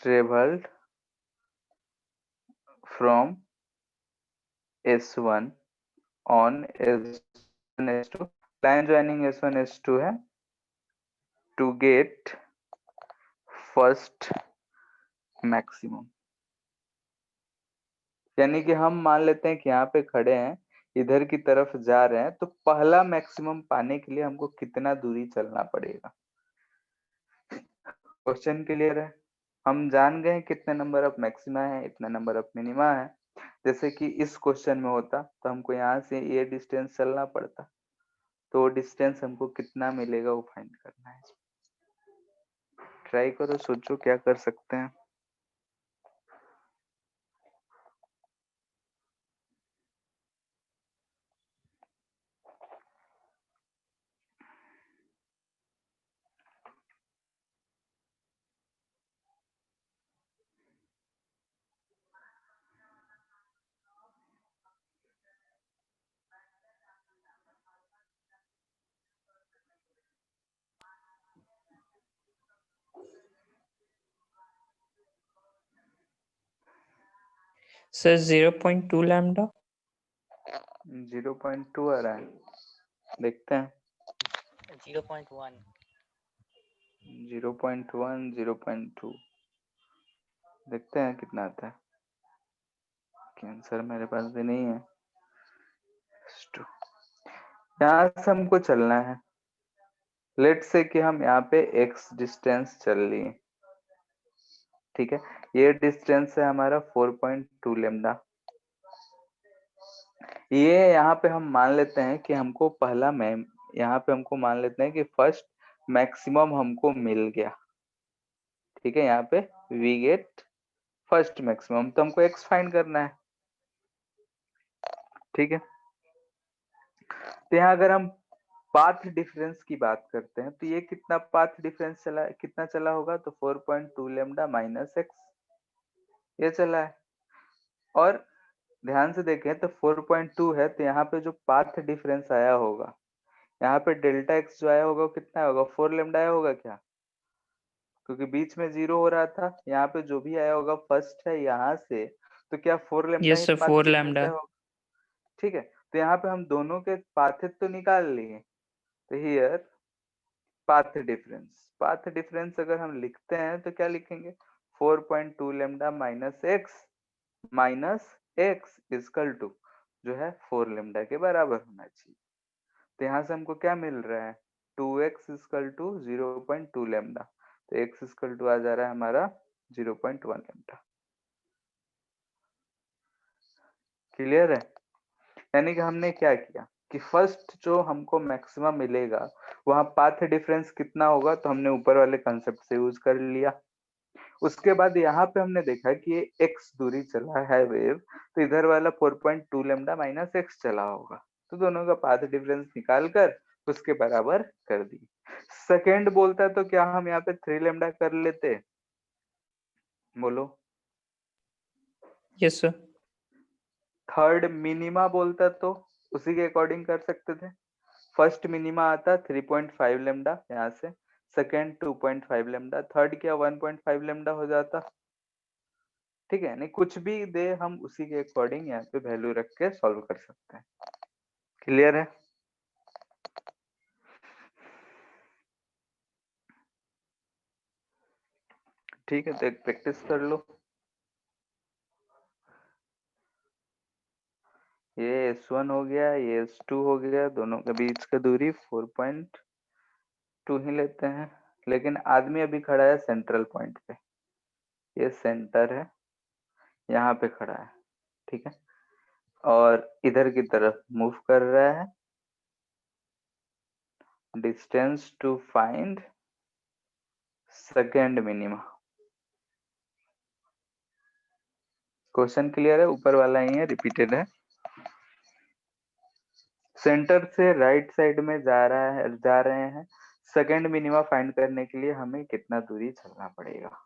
traveled from S1 on S1 S2, line joining S1 S2 है, to get first maximum। यानी कि हम मान लेते हैं कि यहाँ पे खड़े हैं, इधर की तरफ जा रहे हैं, तो पहला मैक्सिमम पाने के लिए हमको कितना दूरी चलना पड़ेगा। क्वेश्चन क्लियर है? हम जान गए कितने नंबर ऑफ मैक्सिमा है, इतना नंबर ऑफ मिनिमा है। जैसे कि इस क्वेश्चन में होता तो हमको यहाँ से ये डिस्टेंस चलना पड़ता, तो डिस्टेंस हमको कितना मिलेगा वो फाइंड करना है। ट्राई करो, सोचो क्या कर सकते हैं। Sir 0.2 lambda. 0.2 आ रहा है, देखते हैं। 0.1 0.1 0.2 देखते हैं कितना आता है। आंसर मेरे पास भी नहीं है। यहाँ से हमको चलना है, लेट से कि हम यहाँ पे x डिस्टेंस चल लिए। ठीक है, ये डिस्टेंस है हमारा 4.2 लेमडा। ये यहाँ पे हम मान लेते हैं कि हमको पहला यहाँ पे हमको मान लेते हैं कि फर्स्ट मैक्सिमम हमको मिल गया। ठीक है, यहाँ पे वी गेट फर्स्ट मैक्सिमम, तो हमको x फाइंड करना है। ठीक है, तो यहाँ अगर हम पाथ डिफरेंस की बात करते हैं तो ये कितना पाथ डिफरेंस चला, कितना चला होगा, तो 4.2 लेमडा माइनस एक्स, ये चला है। और ध्यान से देखें तो 4.2 है, तो यहाँ पे जो पाथ डिफरेंस आया होगा, यहाँ पे डेल्टा एक्स जो आया होगा वो कितना होगा, 4 लेमडा आया होगा क्या, क्योंकि बीच में 0 हो रहा था। यहाँ पे जो भी आया होगा फर्स्ट है यहाँ से, तो क्या 4 lambda yes he sir, path 4 difference lambda. आया होगा। ठीक है, तो यहाँ पे हम दोनों के पाथ तो निकाल लिए। तो हियर पाथ डिफरेंस अगर हम लिखते हैं तो क्या लिखेंगे, 4.2 lambda minus x equal to जो है 4 लेमडा के बराबर होना चाहिए। तो यहाँ से हमको क्या मिल रहा है, 2x इजकल टू 0.2 लेमडा, तो x इजकल टू आ जा रहा है हमारा 0.1 लेमडा। क्लियर है, यानी कि हमने क्या किया कि फर्स्ट जो हमको मैक्सिमम मिलेगा वहां पाथ डिफरेंस कितना होगा, तो हमने ऊपर वाले कंसेप्ट से यूज कर लिया। उसके बाद यहाँ पे हमने देखा कि ये x दूरी चला है वेव, तो इधर वाला 4.2 लेमडा माइनस एक्स चला होगा, तो दोनों का पाथ डिफरेंस निकाल कर उसके बराबर कर दी। सेकेंड बोलता तो क्या हम यहाँ पे 3 लेमडा कर लेते, बोलो। Yes sir. थर्ड मिनिमा बोलता तो उसी के अकॉर्डिंग कर सकते थे। फर्स्ट मिनिमा आता 3.5 लेमडा यहाँ से, सेकेंड 2.5 लेमडा, थर्ड क्या 1.5 लेमडा हो जाता। ठीक है, नहीं कुछ भी दे हम उसी के अकॉर्डिंग यहाँ पे वैल्यू रख के सॉल्व कर सकते हैं। क्लियर है, ठीक है, तो एक प्रैक्टिस कर लो। ये S1 हो गया, ये S2 हो गया, दोनों के बीच का दूरी 4.2 ही लेते हैं, लेकिन आदमी अभी खड़ा है सेंट्रल पॉइंट पे, ये सेंटर है, यहाँ पे खड़ा है। ठीक है, और इधर की तरफ मूव कर रहा है। Distance to find second minima. Question clear है, ऊपर वाला ही है, रिपीटेड है। सेंटर से राइट साइड में जा रहे हैं, सेकेंड मिनिमा फाइंड करने के लिए हमें कितना दूरी चलना पड़ेगा।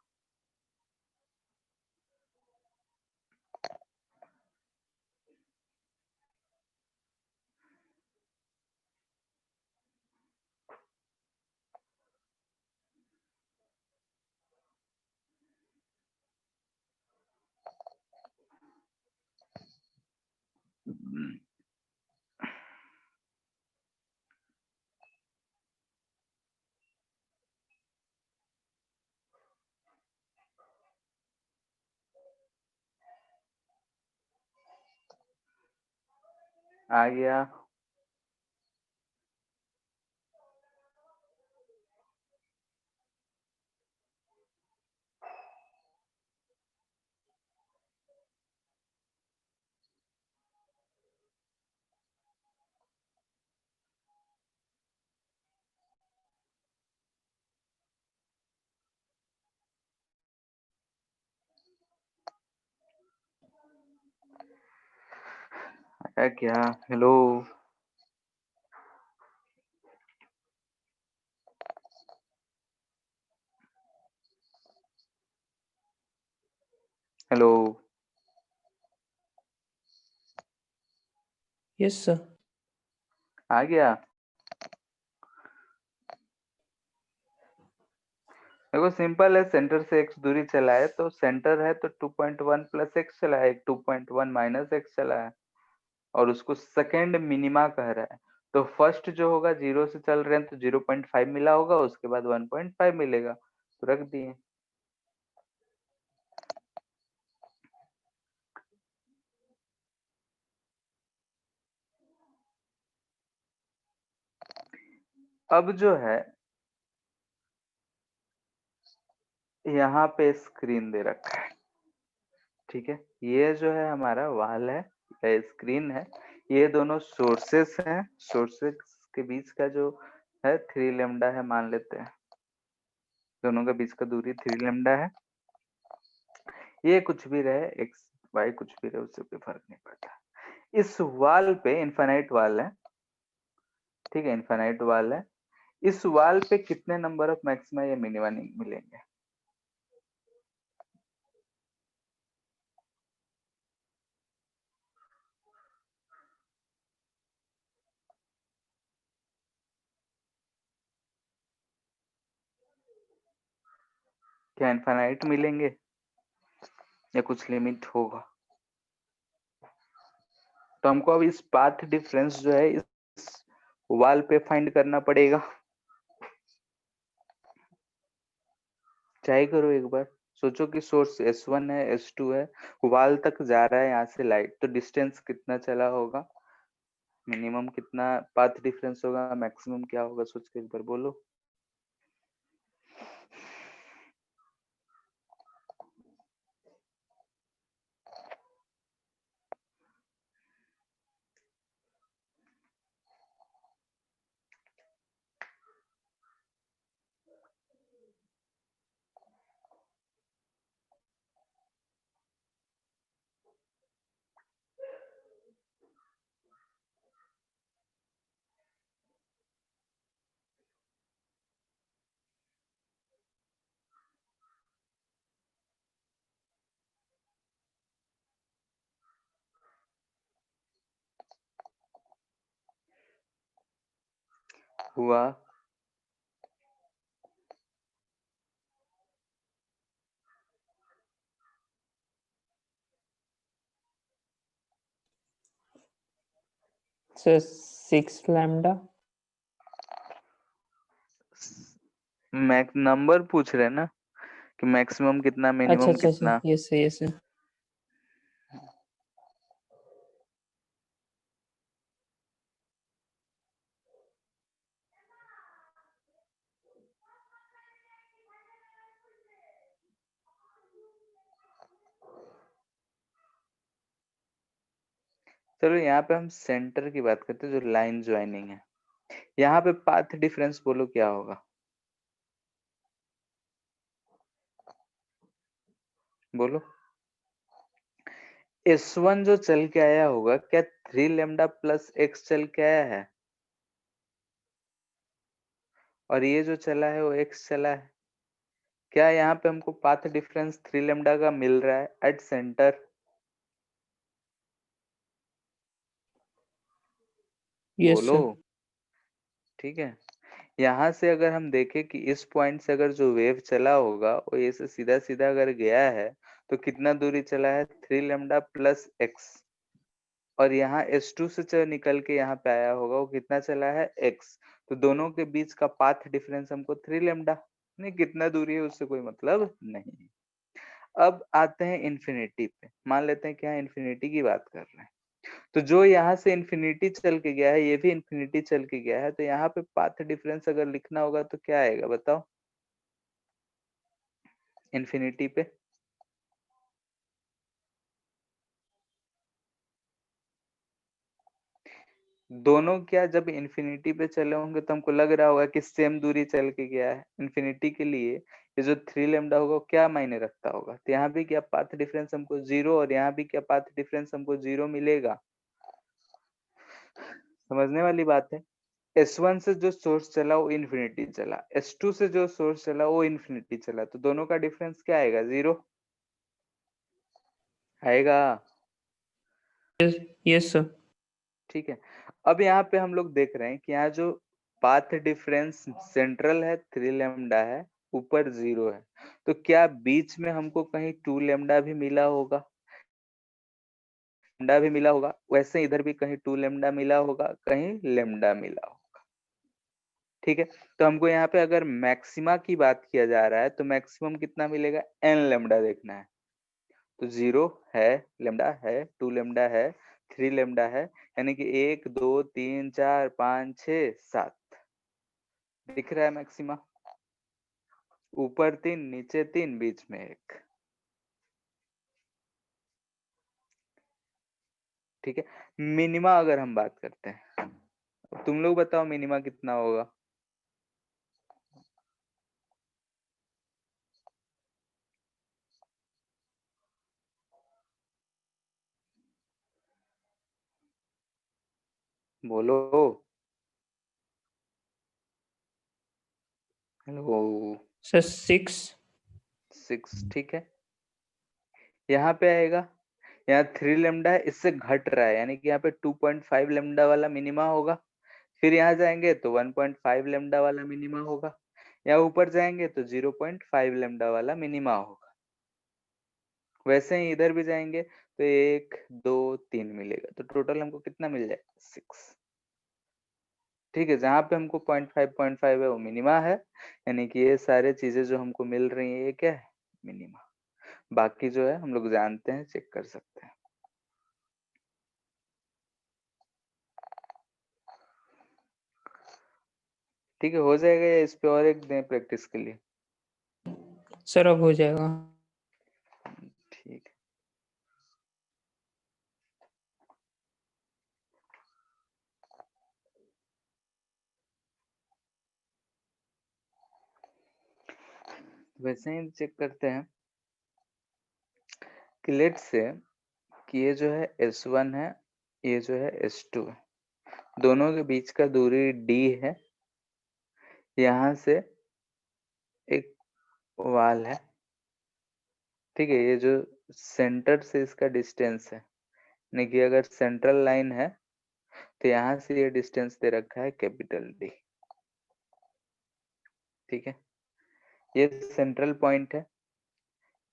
आ गया, आया क्या, हेलो हेलो, यस सर। आ गया। देखो सिंपल है, सेंटर से x दूरी चला है, तो सेंटर है तो 2.1 प्लस एक्स चला है, 2.1 माइनस एक्स चला है, और उसको सेकेंड मिनिमा कह रहा है। तो फर्स्ट जो होगा 0 से चल रहे हैं तो 0.5 मिला होगा, उसके बाद 1.5 मिलेगा, तो रख दिए। अब जो है यहाँ पे स्क्रीन दे रखा है। ठीक है, ये जो है हमारा वाल है, ये स्क्रीन है, ये दोनों सोर्सेस हैं, सोर्सेस के बीच का जो है 3 लेमडा है मान लेते हैं, दोनों के बीच का दूरी 3 लेमडा है। ये कुछ भी रहे, एक्स वाई कुछ भी रहे, उससे कोई फर्क नहीं पड़ता। इस वाल पे इनफाइनाइट वाल है, ठीक है, इनफाइनाइट वाल है। इस वाल पे कितने नंबर ऑफ मैक्सिमा या मिनिमा मिलेंगे, क्या इनफाइनाइट मिलेंगे या कुछ लिमिट होगा? तो हमको अब इस पाथ डिफरेंस जो है इस वाल पे फाइंड करना पड़ेगा। ट्राई करो एक बार, सोचो कि सोर्स S1 है, S2 है, वाल तक जा रहा है यहाँ से लाइट, तो डिस्टेंस कितना चला होगा, मिनिमम कितना पाथ डिफरेंस होगा, मैक्सिमम क्या होगा, सोच के एक बार बोलो। हुआ? Sir 6 lambda. मैक नंबर पूछ रहे हैं ना कि मैक्सिमम कितना, अच्छा मिनिमम अच्छा अच्छा, कितना। Yes yes. चलो यहाँ पे हम सेंटर की बात करते हैं, जो लाइन ज्वाइनिंग है। यहाँ पे पाथ डिफरेंस बोलो क्या होगा, बोलो। S1 जो चल के आया होगा, क्या 3 लेमडा प्लस x चल के आया है? और ये जो चला है वो x चला है। क्या यहाँ पे हमको पाथ डिफरेंस 3 लेमडा का मिल रहा है एट सेंटर? यस बोलो। सर। ठीक है, यहाँ से अगर हम देखें कि इस पॉइंट से अगर जो वेव चला होगा वो ये से सीधा सीधा अगर गया है तो कितना दूरी चला है, 3 लेमडा प्लस x। और यहाँ S2 से निकल के यहाँ पे आया होगा, वो कितना चला है, x। तो दोनों के बीच का पाथ डिफरेंस हमको 3 लेमडा, नहीं कितना दूरी है उससे कोई मतलब नहीं। अब आते हैं इन्फिनिटी पे, मान लेते हैं कि यहाँ इन्फिनिटी की बात कर रहे हैं, तो जो यहाँ से इन्फिनिटी चल के गया है ये भी इन्फिनिटी चल के गया है, तो यहाँ पे पाथ डिफरेंस अगर लिखना होगा तो क्या आएगा बताओ, इन्फिनिटी पे। दोनों क्या जब इन्फिनिटी पे चले होंगे तो हमको लग रहा होगा कि सेम दूरी चल के गया है। इन्फिनिटी के लिए ये जो 3 लेमडा होगा वो क्या मायने रखता होगा, तो यहाँ भी क्या पाथ डिफरेंस हमको 0 और यहाँ भी क्या पाथ डिफरेंस हमको 0 मिलेगा। समझने वाली बात है। S1 से जो सोर्स चला वो इन्फिनिटी चला, S2 से जो सोर्स चला वो इन्फिनिटी चला, तो दोनों का डिफरेंस क्या आएगा, 0 आएगा। Yes sir. ठीक है, अब यहाँ पे हम लोग देख रहे हैं कि यहाँ जो पाथ डिफरेंस सेंट्रल है 3 लेमडा है, ऊपर 0 है, तो क्या बीच में हमको कहीं 2 लेमडा भी मिला होगा, लेमडा भी मिला होगा, वैसे इधर भी कहीं 2 लेमडा मिला होगा, कहीं लेमडा मिला होगा। ठीक है, तो हमको यहाँ पे अगर मैक्सिमा की बात किया जा रहा है तो मैक्सिमम कितना मिलेगा, n लेमडा देखना है, तो 0 है, लेमडा है, 2 लेमडा है, 3 लेमडा है, यानी कि 1 2 3 4 5 6 7 दिख रहा है मैक्सिमा। ऊपर 3 नीचे 3 बीच में 1। ठीक है, मिनिमा अगर हम बात करते हैं, तुम लोग बताओ मिनिमा कितना होगा। बोलो। हेलो। सर 6। 6, ठीक है, यहाँ पे आएगा, यहाँ 3 लेमडा है, इससे घट रहा है, यानी कि यहाँ पे 2.5 लेमडा वाला मिनिमा होगा। फिर यहाँ जाएंगे तो 1.5 लेमडा वाला मिनिमा होगा। यहाँ ऊपर जाएंगे तो 0.5 लेमडा वाला मिनिमा होगा। वैसे ही इधर भी जाएंगे तो 1 2 3 मिलेगा, तो टोटल हमको कितना मिल जाएगा 6। ठीक है, जहां पे हमको 0.5 है वो मिनिमा है, यानी कि ये सारे चीजें जो हमको मिल रही है ये क्या है, मिनिमा। बाकी जो है हम लोग जानते हैं, चेक कर सकते हैं। ठीक है, हो जाएगा या इस पे और एक दें प्रैक्टिस के लिए? सर अब हो जाएगा। ठीक है, वैसे ही चेक करते हैं कि लेट से कि ये जो है S1 है, ये जो है S2 है, दोनों के बीच का दूरी D है। यहाँ से एक वाल है, ठीक है, ये जो सेंटर से इसका डिस्टेंस है, यानी कि अगर सेंट्रल लाइन है तो यहाँ से ये डिस्टेंस दे रखा है कैपिटल D। ठीक है, ये सेंट्रल पॉइंट है।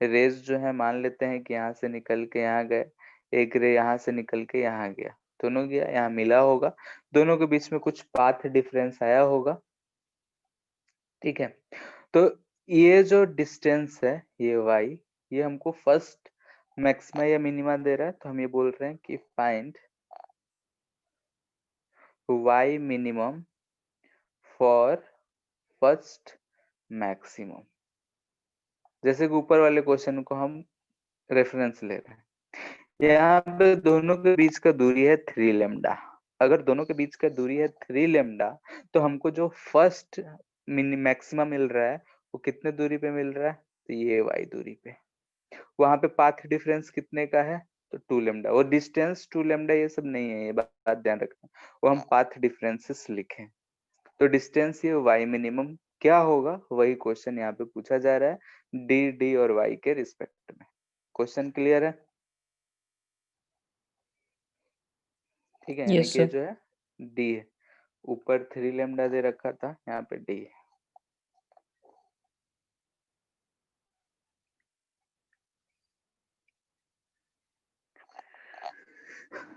रेज जो है मान लेते हैं कि यहाँ से निकल के यहाँ गए, एक रे यहाँ से निकल के यहाँ गया, दोनों गया, यहाँ मिला होगा, दोनों के बीच में कुछ पाथ डिफरेंस आया होगा। ठीक है, तो ये जो डिस्टेंस है ये y, ये हमको फर्स्ट मैक्सिमा या मिनिमा दे रहा है, तो हम ये बोल रहे हैं कि find y minimum for first maximum. जैसे कि ऊपर वाले क्वेश्चन को हम रेफरेंस ले रहे हैं, यहाँ पे दोनों के बीच का दूरी है 3 लेमडा। अगर दोनों के बीच का दूरी है 3 लेमडा तो हमको जो फर्स्ट मैक्सिमा मिल रहा है वो कितने दूरी पे मिल रहा है, तो ये y दूरी पे। वहां पे पाथ डिफरेंस कितने का है, तो 2 लेमडा। और डिस्टेंस 2 लेमडा ये सब नहीं है, ये बात ध्यान रखना, वो हम पाथ डिफरेंसेस लिखें। तो डिस्टेंस ये y मिनिमम क्या होगा, वही क्वेश्चन यहाँ पे पूछा जा रहा है डी और y के रिस्पेक्ट में। क्वेश्चन क्लियर है? ठीक है, यानी यस कि ये सर। जो है डी है, ऊपर 3 लेमडा दे रखा था, यहाँ पे डी है।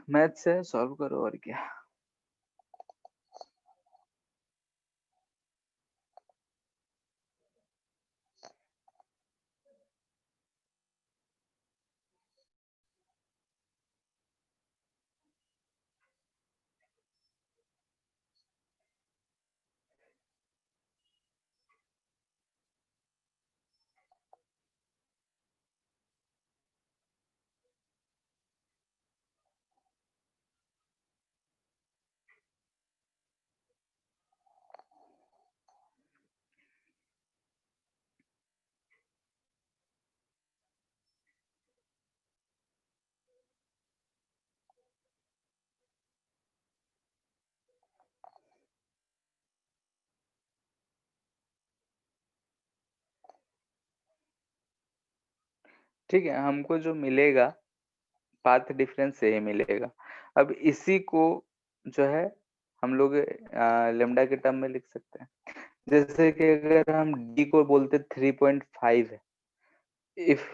मैथ से सॉल्व करो और क्या। ठीक है, हमको जो मिलेगा पाथ डिफरेंस यही मिलेगा। अब इसी को जो है हम लोग लेमडा के टर्म में लिख सकते हैं। जैसे कि अगर हम डी को बोलते 3.5 है, if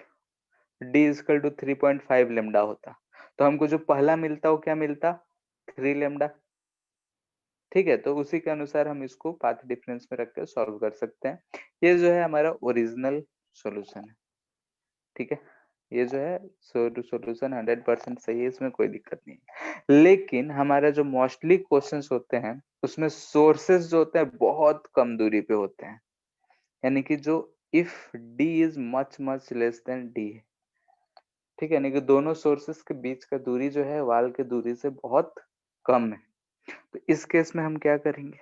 d is equal to 3.5 lambda होता, तो हमको जो पहला मिलता वो क्या मिलता, 3 लेमडा। ठीक है, तो उसी के अनुसार हम इसको पाथ डिफरेंस में रख कर सॉल्व कर सकते हैं। ये जो है हमारा ओरिजिनल सॉल्यूशन है। ठीक है, ये जो है सॉल्यूशन 100% सही है, इसमें कोई दिक्कत नहीं है। लेकिन हमारा जो मोस्टली क्वेश्चंस होते हैं उसमें सोर्सेस जो होते हैं बहुत कम दूरी पे होते हैं, यानी कि जो if D is much much less than D. ठीक है, यानी कि दोनों सोर्सेस के बीच का दूरी जो है वाल के दूरी से बहुत कम है। तो इस केस में हम क्या करेंगे,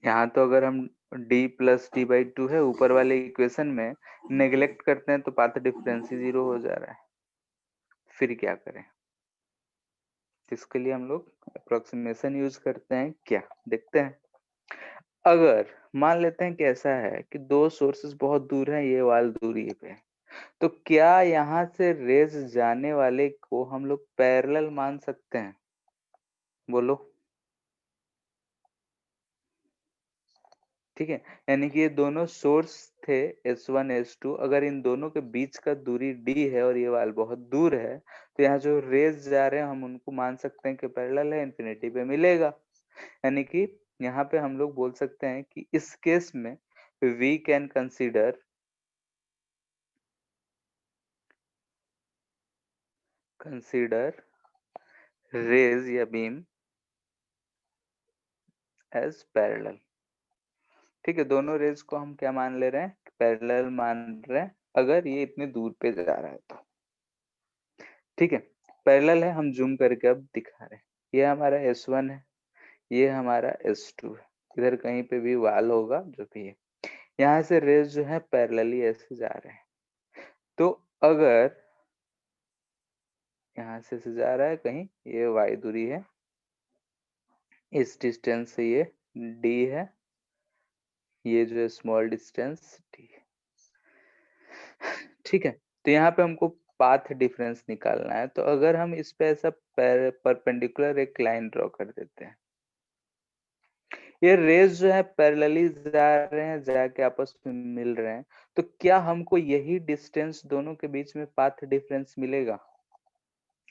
यहाँ तो अगर हम d प्लस d/2 है ऊपर वाले इक्वेशन में नेग्लेक्ट करते हैं तो पाथ डिफरेंस ही 0 हो जा रहा है। फिर क्या करें, इसके लिए हम लोग अप्रोक्सीमेशन यूज करते हैं। क्या देखते हैं, अगर मान लेते हैं कि ऐसा है कि दो सोर्सेस बहुत दूर हैं, ये वाल दूरी पे है, तो क्या यहाँ से रेज जाने वाले को हम लोग पैरेलल मान सकते हैं? बोलो। ठीक है, यानी कि ये दोनों सोर्स थे S1 S2, अगर इन दोनों के बीच का दूरी d है और ये वाल बहुत दूर है, तो यहाँ जो रेज जा रहे हैं हम उनको मान सकते हैं कि पैरेलल है, इन्फिनिटी पे मिलेगा। यानी कि यहाँ पे हम लोग बोल सकते हैं कि इस केस में वी कैन कंसीडर रेज या बीम एज पैरेलल। ठीक है, दोनों रेज को हम क्या मान ले रहे हैं, पैरेलल मान रहे हैं, अगर ये इतने दूर पे जा रहा है तो। ठीक है, पैरेलल है, हम जूम करके अब दिखा रहे हैं। ये हमारा S1 है, ये हमारा S2 है, इधर कहीं पे भी वाल होगा जो भी है, यहाँ से रेज जो है पैरेलली ऐसे जा रहे हैं। तो अगर यहाँ से जा रहा है कहीं, ये y दूरी है, इस डिस्टेंस से ये d है, ये जो है स्मॉल डिस्टेंस d है। ठीक है, तो यहाँ पे हमको पाथ डिफरेंस निकालना है। तो अगर हम इस पे ऐसा परपेंडिकुलर एक लाइन ड्रॉ कर देते हैं, ये रेज जो है पैरेलली जा रहे हैं, जाके आपस में मिल रहे हैं, तो क्या हमको यही डिस्टेंस दोनों के बीच में पाथ डिफरेंस मिलेगा?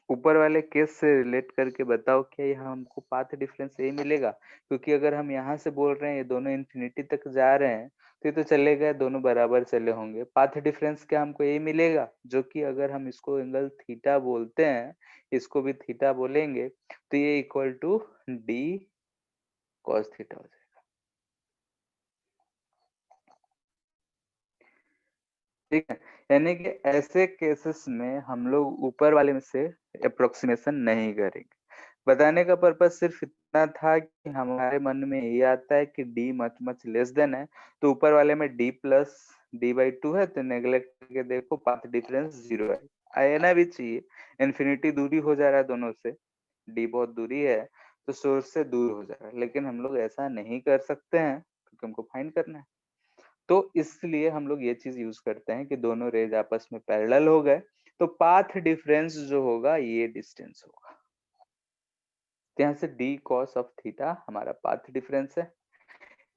ऊपर वाले केस से रिलेट करके बताओ, क्या यहाँ हमको पाथ डिफरेंस यही मिलेगा? क्योंकि अगर हम यहाँ से बोल रहे हैं ये दोनों इन्फिनिटी तक जा रहे हैं, तो ये तो चले गए, दोनों बराबर चले होंगे। पाथ डिफरेंस क्या हमको यही मिलेगा? जो कि अगर हम इसको एंगल थीटा बोलते हैं, इसको भी थीटा बोलेंगे, तो ये equal to d cos theta हो जाएगा। ठीक है, यानी कि ऐसे केसेस में हम लोग ऊपर वाले में से अप्रोक्सीमेशन नहीं करेंगे। बताने का पर्पज सिर्फ इतना था कि हमारे मन में ये आता है कि d much much less than है, तो ऊपर वाले में d प्लस d/2 है, तो नेगलेक्ट करके देखो पाथ डिफरेंस 0 है। आना भी चाहिए, इन्फिनिटी दूरी हो जा रहा है दोनों से, d बहुत दूरी है, तो सोर्स से दूर हो जा रहा है, लेकिन हम लोग ऐसा नहीं कर सकते हैं क्योंकि हमको फाइंड करना है। तो इसलिए हम लोग ये चीज यूज करते हैं कि दोनों रेज आपस में पैरेलल हो गए, तो पाथ डिफरेंस जो होगा ये डिस्टेंस होगा। तो यहाँ से d cos ऑफ थीटा हमारा पाथ डिफरेंस है।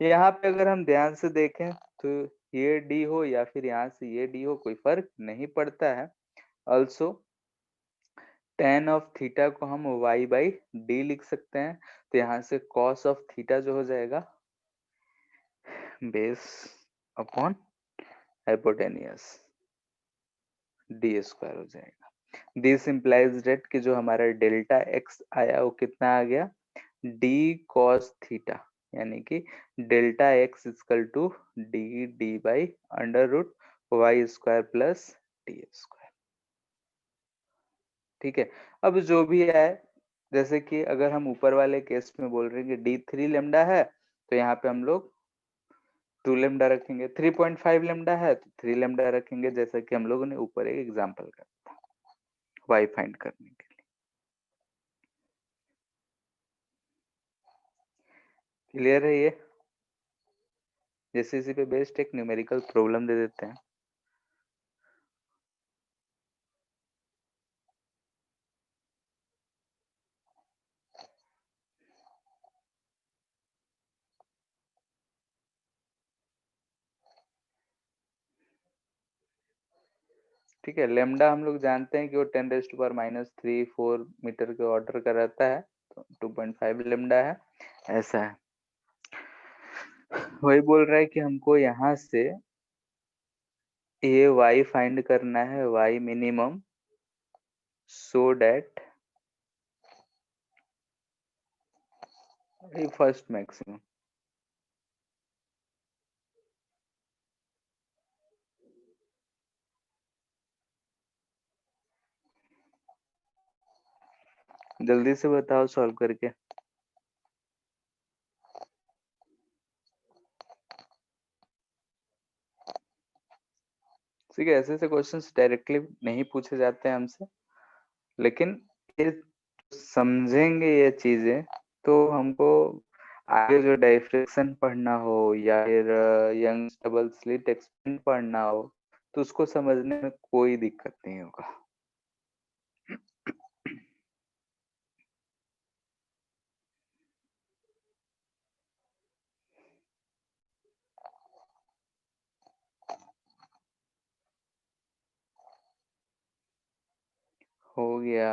यहाँ पे अगर हम ध्यान से देखें तो ये d हो या फिर यहाँ से ये d हो, कोई फर्क नहीं पड़ता है। ऑल्सो tan ऑफ थीटा को हम y/d लिख सकते हैं, तो यहाँ से cos ऑफ थीटा जो हो जाएगा base upon hypotenuse d square हो जाएगा। दिस इम्प्लाइज डेट कि जो हमारा डेल्टा x आया वो कितना आ गया, d cos थीटा, यानी कि delta x equal to d by under root y square plus d square. ठीक है, अब जो भी है, जैसे कि अगर हम ऊपर वाले केस में बोल रहे हैं कि d3 लेमडा है, तो यहाँ पे हम लोग 2 लेमडा रखेंगे, 3.5 लेमडा है तो 3 लेमडा रखेंगे, जैसा कि हम लोगों ने ऊपर एक एग्जांपल करा था y फाइंड करने के लिए। क्लियर है ये? जैसे इसी पे बेस्ड एक न्यूमेरिकल प्रॉब्लम दे देते हैं। ठीक है, लेमडा हम लोग जानते हैं कि वो 10⁻³ मीटर के ऑर्डर का रहता है, तो 2.5 लेमडा है, ऐसा है। वही बोल रहा है कि हमको यहाँ से ये y फाइंड करना है, y मिनिमम, सो डेट फर्स्ट मैक्सिमम। जल्दी से बताओ सॉल्व करके। ठीक है, ऐसे ऐसे क्वेश्चंस डायरेक्टली नहीं पूछे जाते हैं हमसे, लेकिन ये समझेंगे ये चीजें तो हमको आगे जो डाइफ्रेक्शन पढ़ना हो या फिर यंग डबल स्लिट एक्सपेरिमेंट पढ़ना हो, तो उसको समझने में कोई दिक्कत नहीं होगा। हो गया।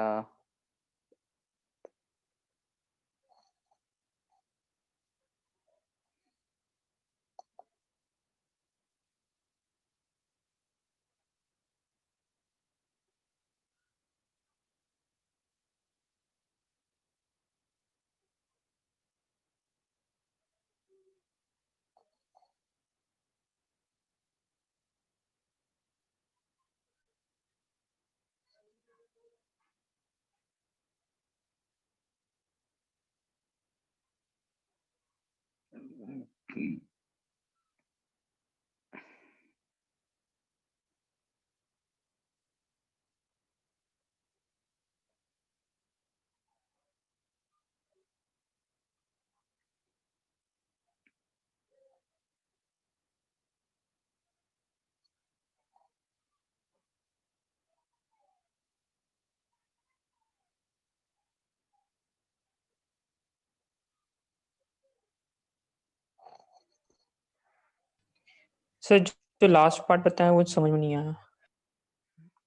सर जो लास्ट पार्ट बताया वो समझ में नहीं आया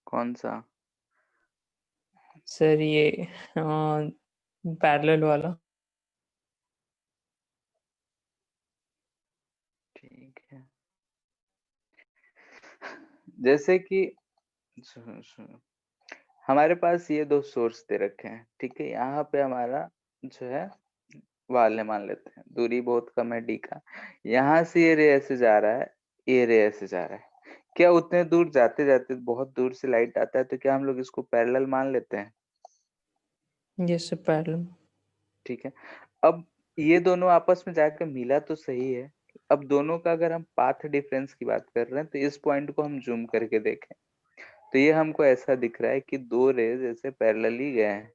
कौन सा? सर, ये पैरेलल वाला। ठीक है, जैसे कि हमारे पास ये दो सोर्स दे रखे हैं, ठीक है। यहाँ पे हमारा जो है वाले मान लेते हैं, दूरी बहुत कम है डी का। यहाँ से ये रे ऐसे जा रहा है, ये रे ऐसे जा रहा है। क्या उतने दूर जाते जाते बहुत दूर से लाइट आता है, तो क्या हम लोग इसको पैरेलल मान लेते हैं? Yes sir, parallel. ठीक है। अब ये दोनों आपस में जाकर मिला तो सही है। अब दोनों का अगर हम पाथ डिफरेंस की बात कर रहे हैं, तो इस पॉइंट को हम जूम करके देखें, तो ये हमको ऐसा दिख रहा है कि दो रेज ऐसे पैरेलली गए हैं।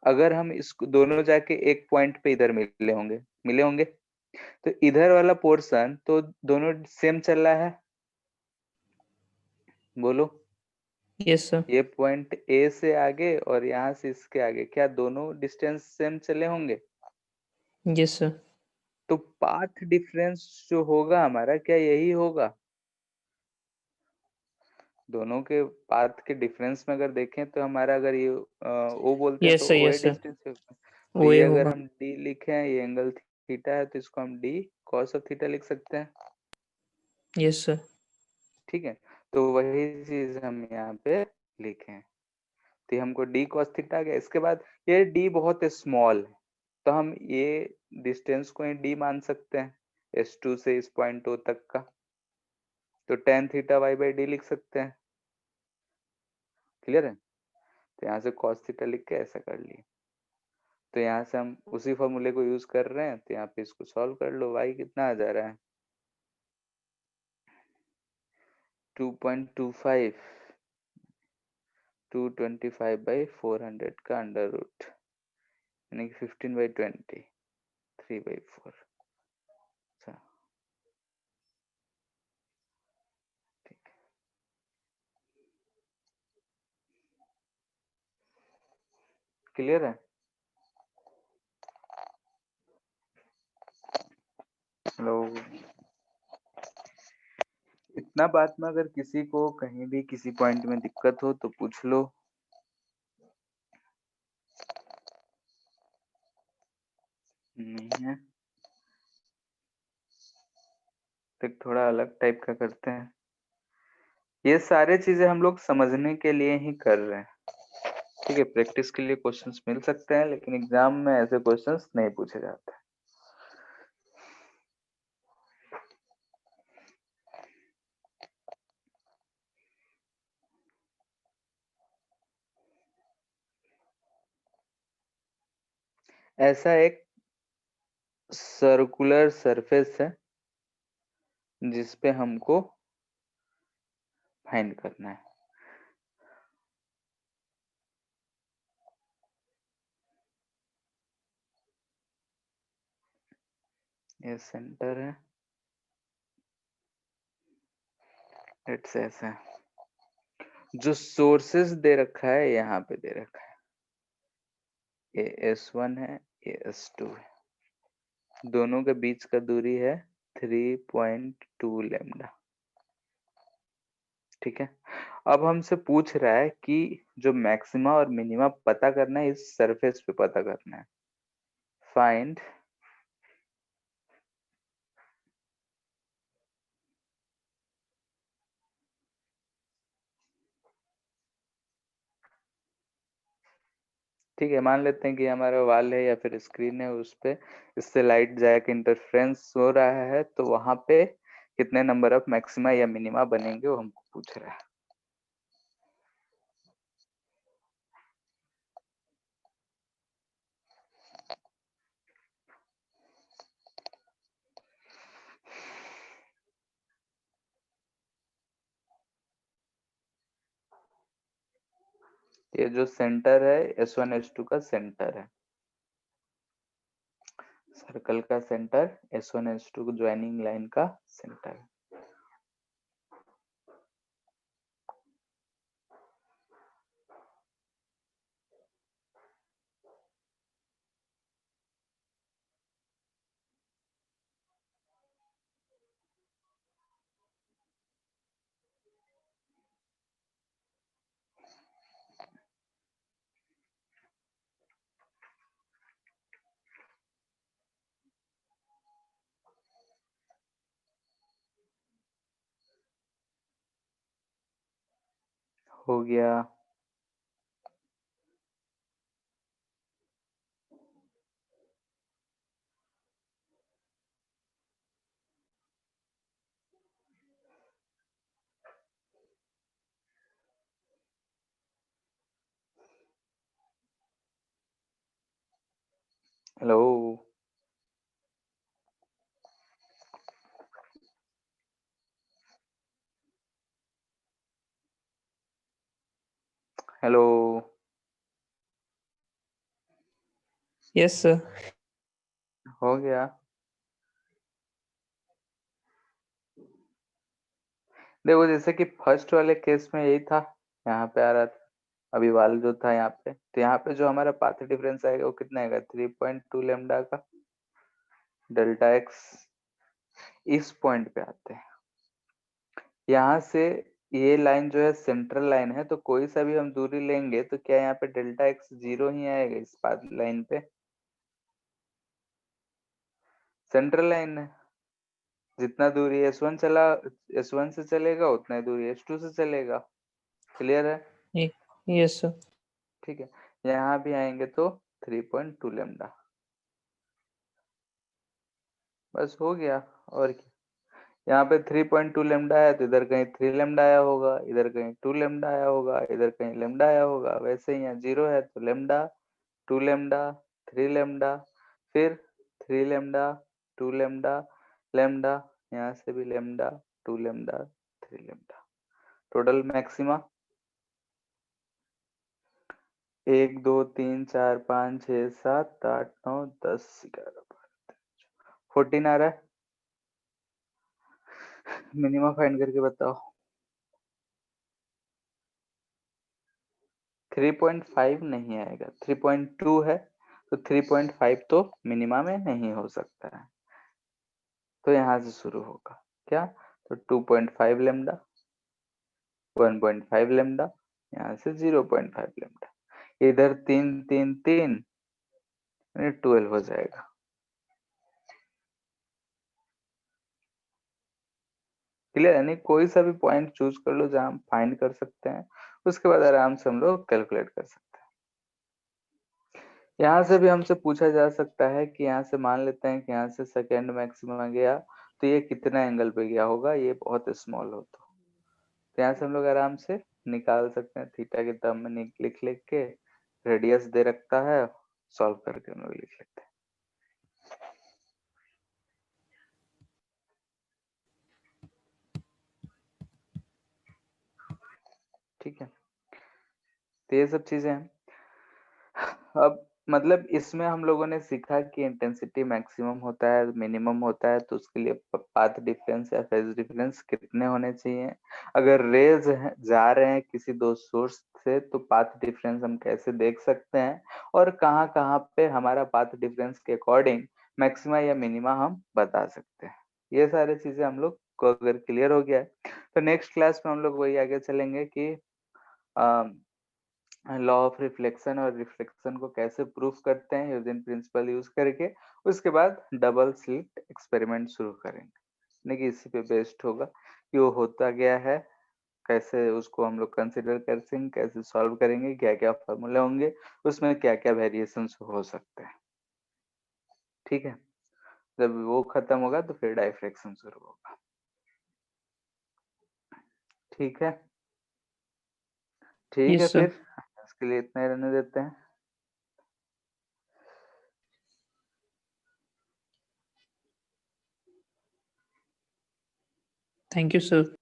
अगर हम इसको दोनों जाके एक पॉइंट पे इधर मिले होंगे, तो इधर वाला पोर्शन तो दोनों सेम चल रहा है, बोलो। Yes sir. ये पॉइंट ए से आगे और यहाँ से इसके आगे, क्या दोनों डिस्टेंस सेम चले होंगे? Yes sir. तो पाथ डिफरेंस जो होगा हमारा, क्या यही होगा? दोनों के पाथ के डिफरेंस में अगर देखें तो हमारा, अगर ये ओ बोलते हैं तो यस सर, ओ ए यस सर, डिस्टेंस होगा। तो वो ये ये अगर होगा। हम डी लिखे हैं, ये एंगल थीटा है, तो इसको हम डी कॉस ऑफ थीटा लिख सकते हैं। Yes sir. ठीक है, तो वही चीज हम यहाँ पे लिखे, तो ये हमको डी कॉस थीटा आ गया। इसके बाद ये डी बहुत स्मॉल है, तो हम ये डिस्टेंस को डी मान सकते हैं, S2 से इस पॉइंट O तक का, तो tan theta y by d लिख सकते हैं। क्लियर है? तो यहाँ से cos थीटा लिख के ऐसा कर लिए। तो यहाँ से हम उसी फॉर्मूले को यूज कर रहे हैं, तो यहाँ पे इसको सॉल्व कर लो। y कितना आ जा रहा है? 2.25, 225/400 का अंडर रूट, यानी कि 15/20, 3/4। अच्छा, ठीक है। क्लियर है? हेलो। इतना बात में अगर किसी को कहीं भी किसी पॉइंट में दिक्कत हो तो पूछ लो। नहीं है तो थोड़ा अलग टाइप का करते हैं। ये सारे चीजें हम लोग समझने के लिए ही कर रहे हैं, ठीक है। प्रैक्टिस के लिए क्वेश्चंस मिल सकते हैं, लेकिन एग्जाम में ऐसे क्वेश्चंस नहीं पूछे जाते। ऐसा एक सर्कुलर सरफेस है जिसपे हमको फाइंड करना है। ये सेंटर है, इट्स ऐसा। जो सोर्सेस दे रखा है यहाँ पे दे रखा है, ये S1 है, ये S2 है। दोनों के बीच का दूरी है 3.2 लैम्डा, ठीक है। अब हमसे पूछ रहा है कि जो मैक्सिमा और मिनिमा पता करना है, इस सरफेस पे पता करना है। फाइंड ठीक है, मान लेते हैं कि हमारा वाल है या फिर स्क्रीन है, उस पे इससे लाइट जाके इंटरफ्रेंस हो रहा है, तो वहां पे कितने नंबर ऑफ मैक्सिमा या मिनिमा बनेंगे वो हमको पूछ रहा है। ये जो सेंटर है S1 S2 का सेंटर है, सर्कल का centre S1 S2 joining line का सेंटर है। हो गया। Hello hello. Yes sir. हो गया। देखो जैसे कि फर्स्ट वाले केस में यही था, यहाँ पे आ रहा था अभी वाल जो था यहाँ पे, तो यहाँ पे जो हमारा पाथ डिफरेंस आएगा वो कितना आएगा, 3.2 लेमडा का डेल्टा एक्स। इस पॉइंट पे आते हैं, यहाँ से ये लाइन जो है सेंट्रल लाइन है, तो कोई सा भी हम दूरी लेंगे तो क्या यहाँ पे डेल्टा एक्स 0 ही आएगा इस पाथ लाइन पे? सेंट्रल लाइन है, जितना दूरी S1 चला, S1 से चलेगा उतना ही दूरी S2 से चलेगा। क्लियर है? Yes sir. ठीक है, यहाँ भी आएंगे तो 3.2 लेमडा, बस हो गया। और क्या, यहाँ पे 3.2 लेमडा है तो इधर कहीं 3 लेमडा आया होगा, इधर कहीं 2 लेमडा आया होगा, इधर कहीं लेमडा आया होगा। वैसे ही यहाँ 0 है तो लेमडा, 2 लेमडा, 3 लेमडा, फिर 3 लेमडा, 2 लेमडा, लेमडा, यहाँ से भी lambda, 2 lambda, 3 lambda. Total maxima 1 2 3 4 5 6 7 8 9 10 11 14 आ रहा है। मिनिमम फाइंड करके बताओ। 3.5 नहीं आएगा, 3.2 है तो 3.5 तो मिनिमम में नहीं हो सकता है, तो यहाँ से शुरू होगा क्या, तो 2.5 लेमडा, 1.5 लेमडा, यहाँ से 0.5 लेमडा, इधर 3 3 3 12 हो जाएगा। क्लियर है? नहीं, कोई सा भी पॉइंट चूज कर लो जहां हम फाइंड कर सकते हैं, उसके बाद आराम से हम लोग कैलकुलेट कर सकते हैं। यहाँ से भी हमसे पूछा जा सकता है कि यहाँ से मान लेते हैं कि यहाँ से सेकेंड मैक्सिमम गया तो ये कितना एंगल पे गया होगा, ये बहुत स्मॉल हो तो यहाँ से हम लोग आराम से निकाल सकते हैं, थीटा के टर्म में लिख लिख के, रेडियस दे रखता है, सॉल्व करके हम लोग लिख लेते हैं। ठीक है, तो ये सब चीजें हैं। अब मतलब इसमें हम लोगों ने सीखा कि इंटेंसिटी मैक्सिमम होता है, मिनिमम होता है, तो उसके लिए पाथ डिफरेंस या फेज डिफरेंस कितने होने चाहिए। अगर रेज जा रहे हैं किसी दो सोर्स से तो पाथ डिफरेंस हम कैसे देख सकते हैं, और कहाँ कहाँ पे हमारा पाथ डिफरेंस के अकॉर्डिंग मैक्सिमा या मिनिमा हम बता सकते हैं। ये सारी चीजें हम लोग को अगर क्लियर हो गया है तो नेक्स्ट क्लास में हम लोग वही आगे चलेंगे कि लॉ ऑफ रिफ्लेक्शन और रिफ्लेक्शन को कैसे प्रूफ करते हैं ह्यूजेन प्रिंसिपल यूज करके। उसके बाद डबल स्लिट एक्सपेरिमेंट शुरू करेंगे, यानी कि इसी पे बेस्ड होगा कि वो होता गया है, कैसे उसको हम लोग कंसिडर करेंगे, कैसे सॉल्व करेंगे, क्या क्या फॉर्मूले होंगे, उसमें क्या क्या वेरिएशंस हो सकते हैं। ठीक है, जब वो खत्म होगा तो फिर डाइफ्रैक्शन शुरू होगा। ठीक है, ठीक है, यस सर। फिर इसके लिए इतना ही रहने देते हैं। Thank you sir.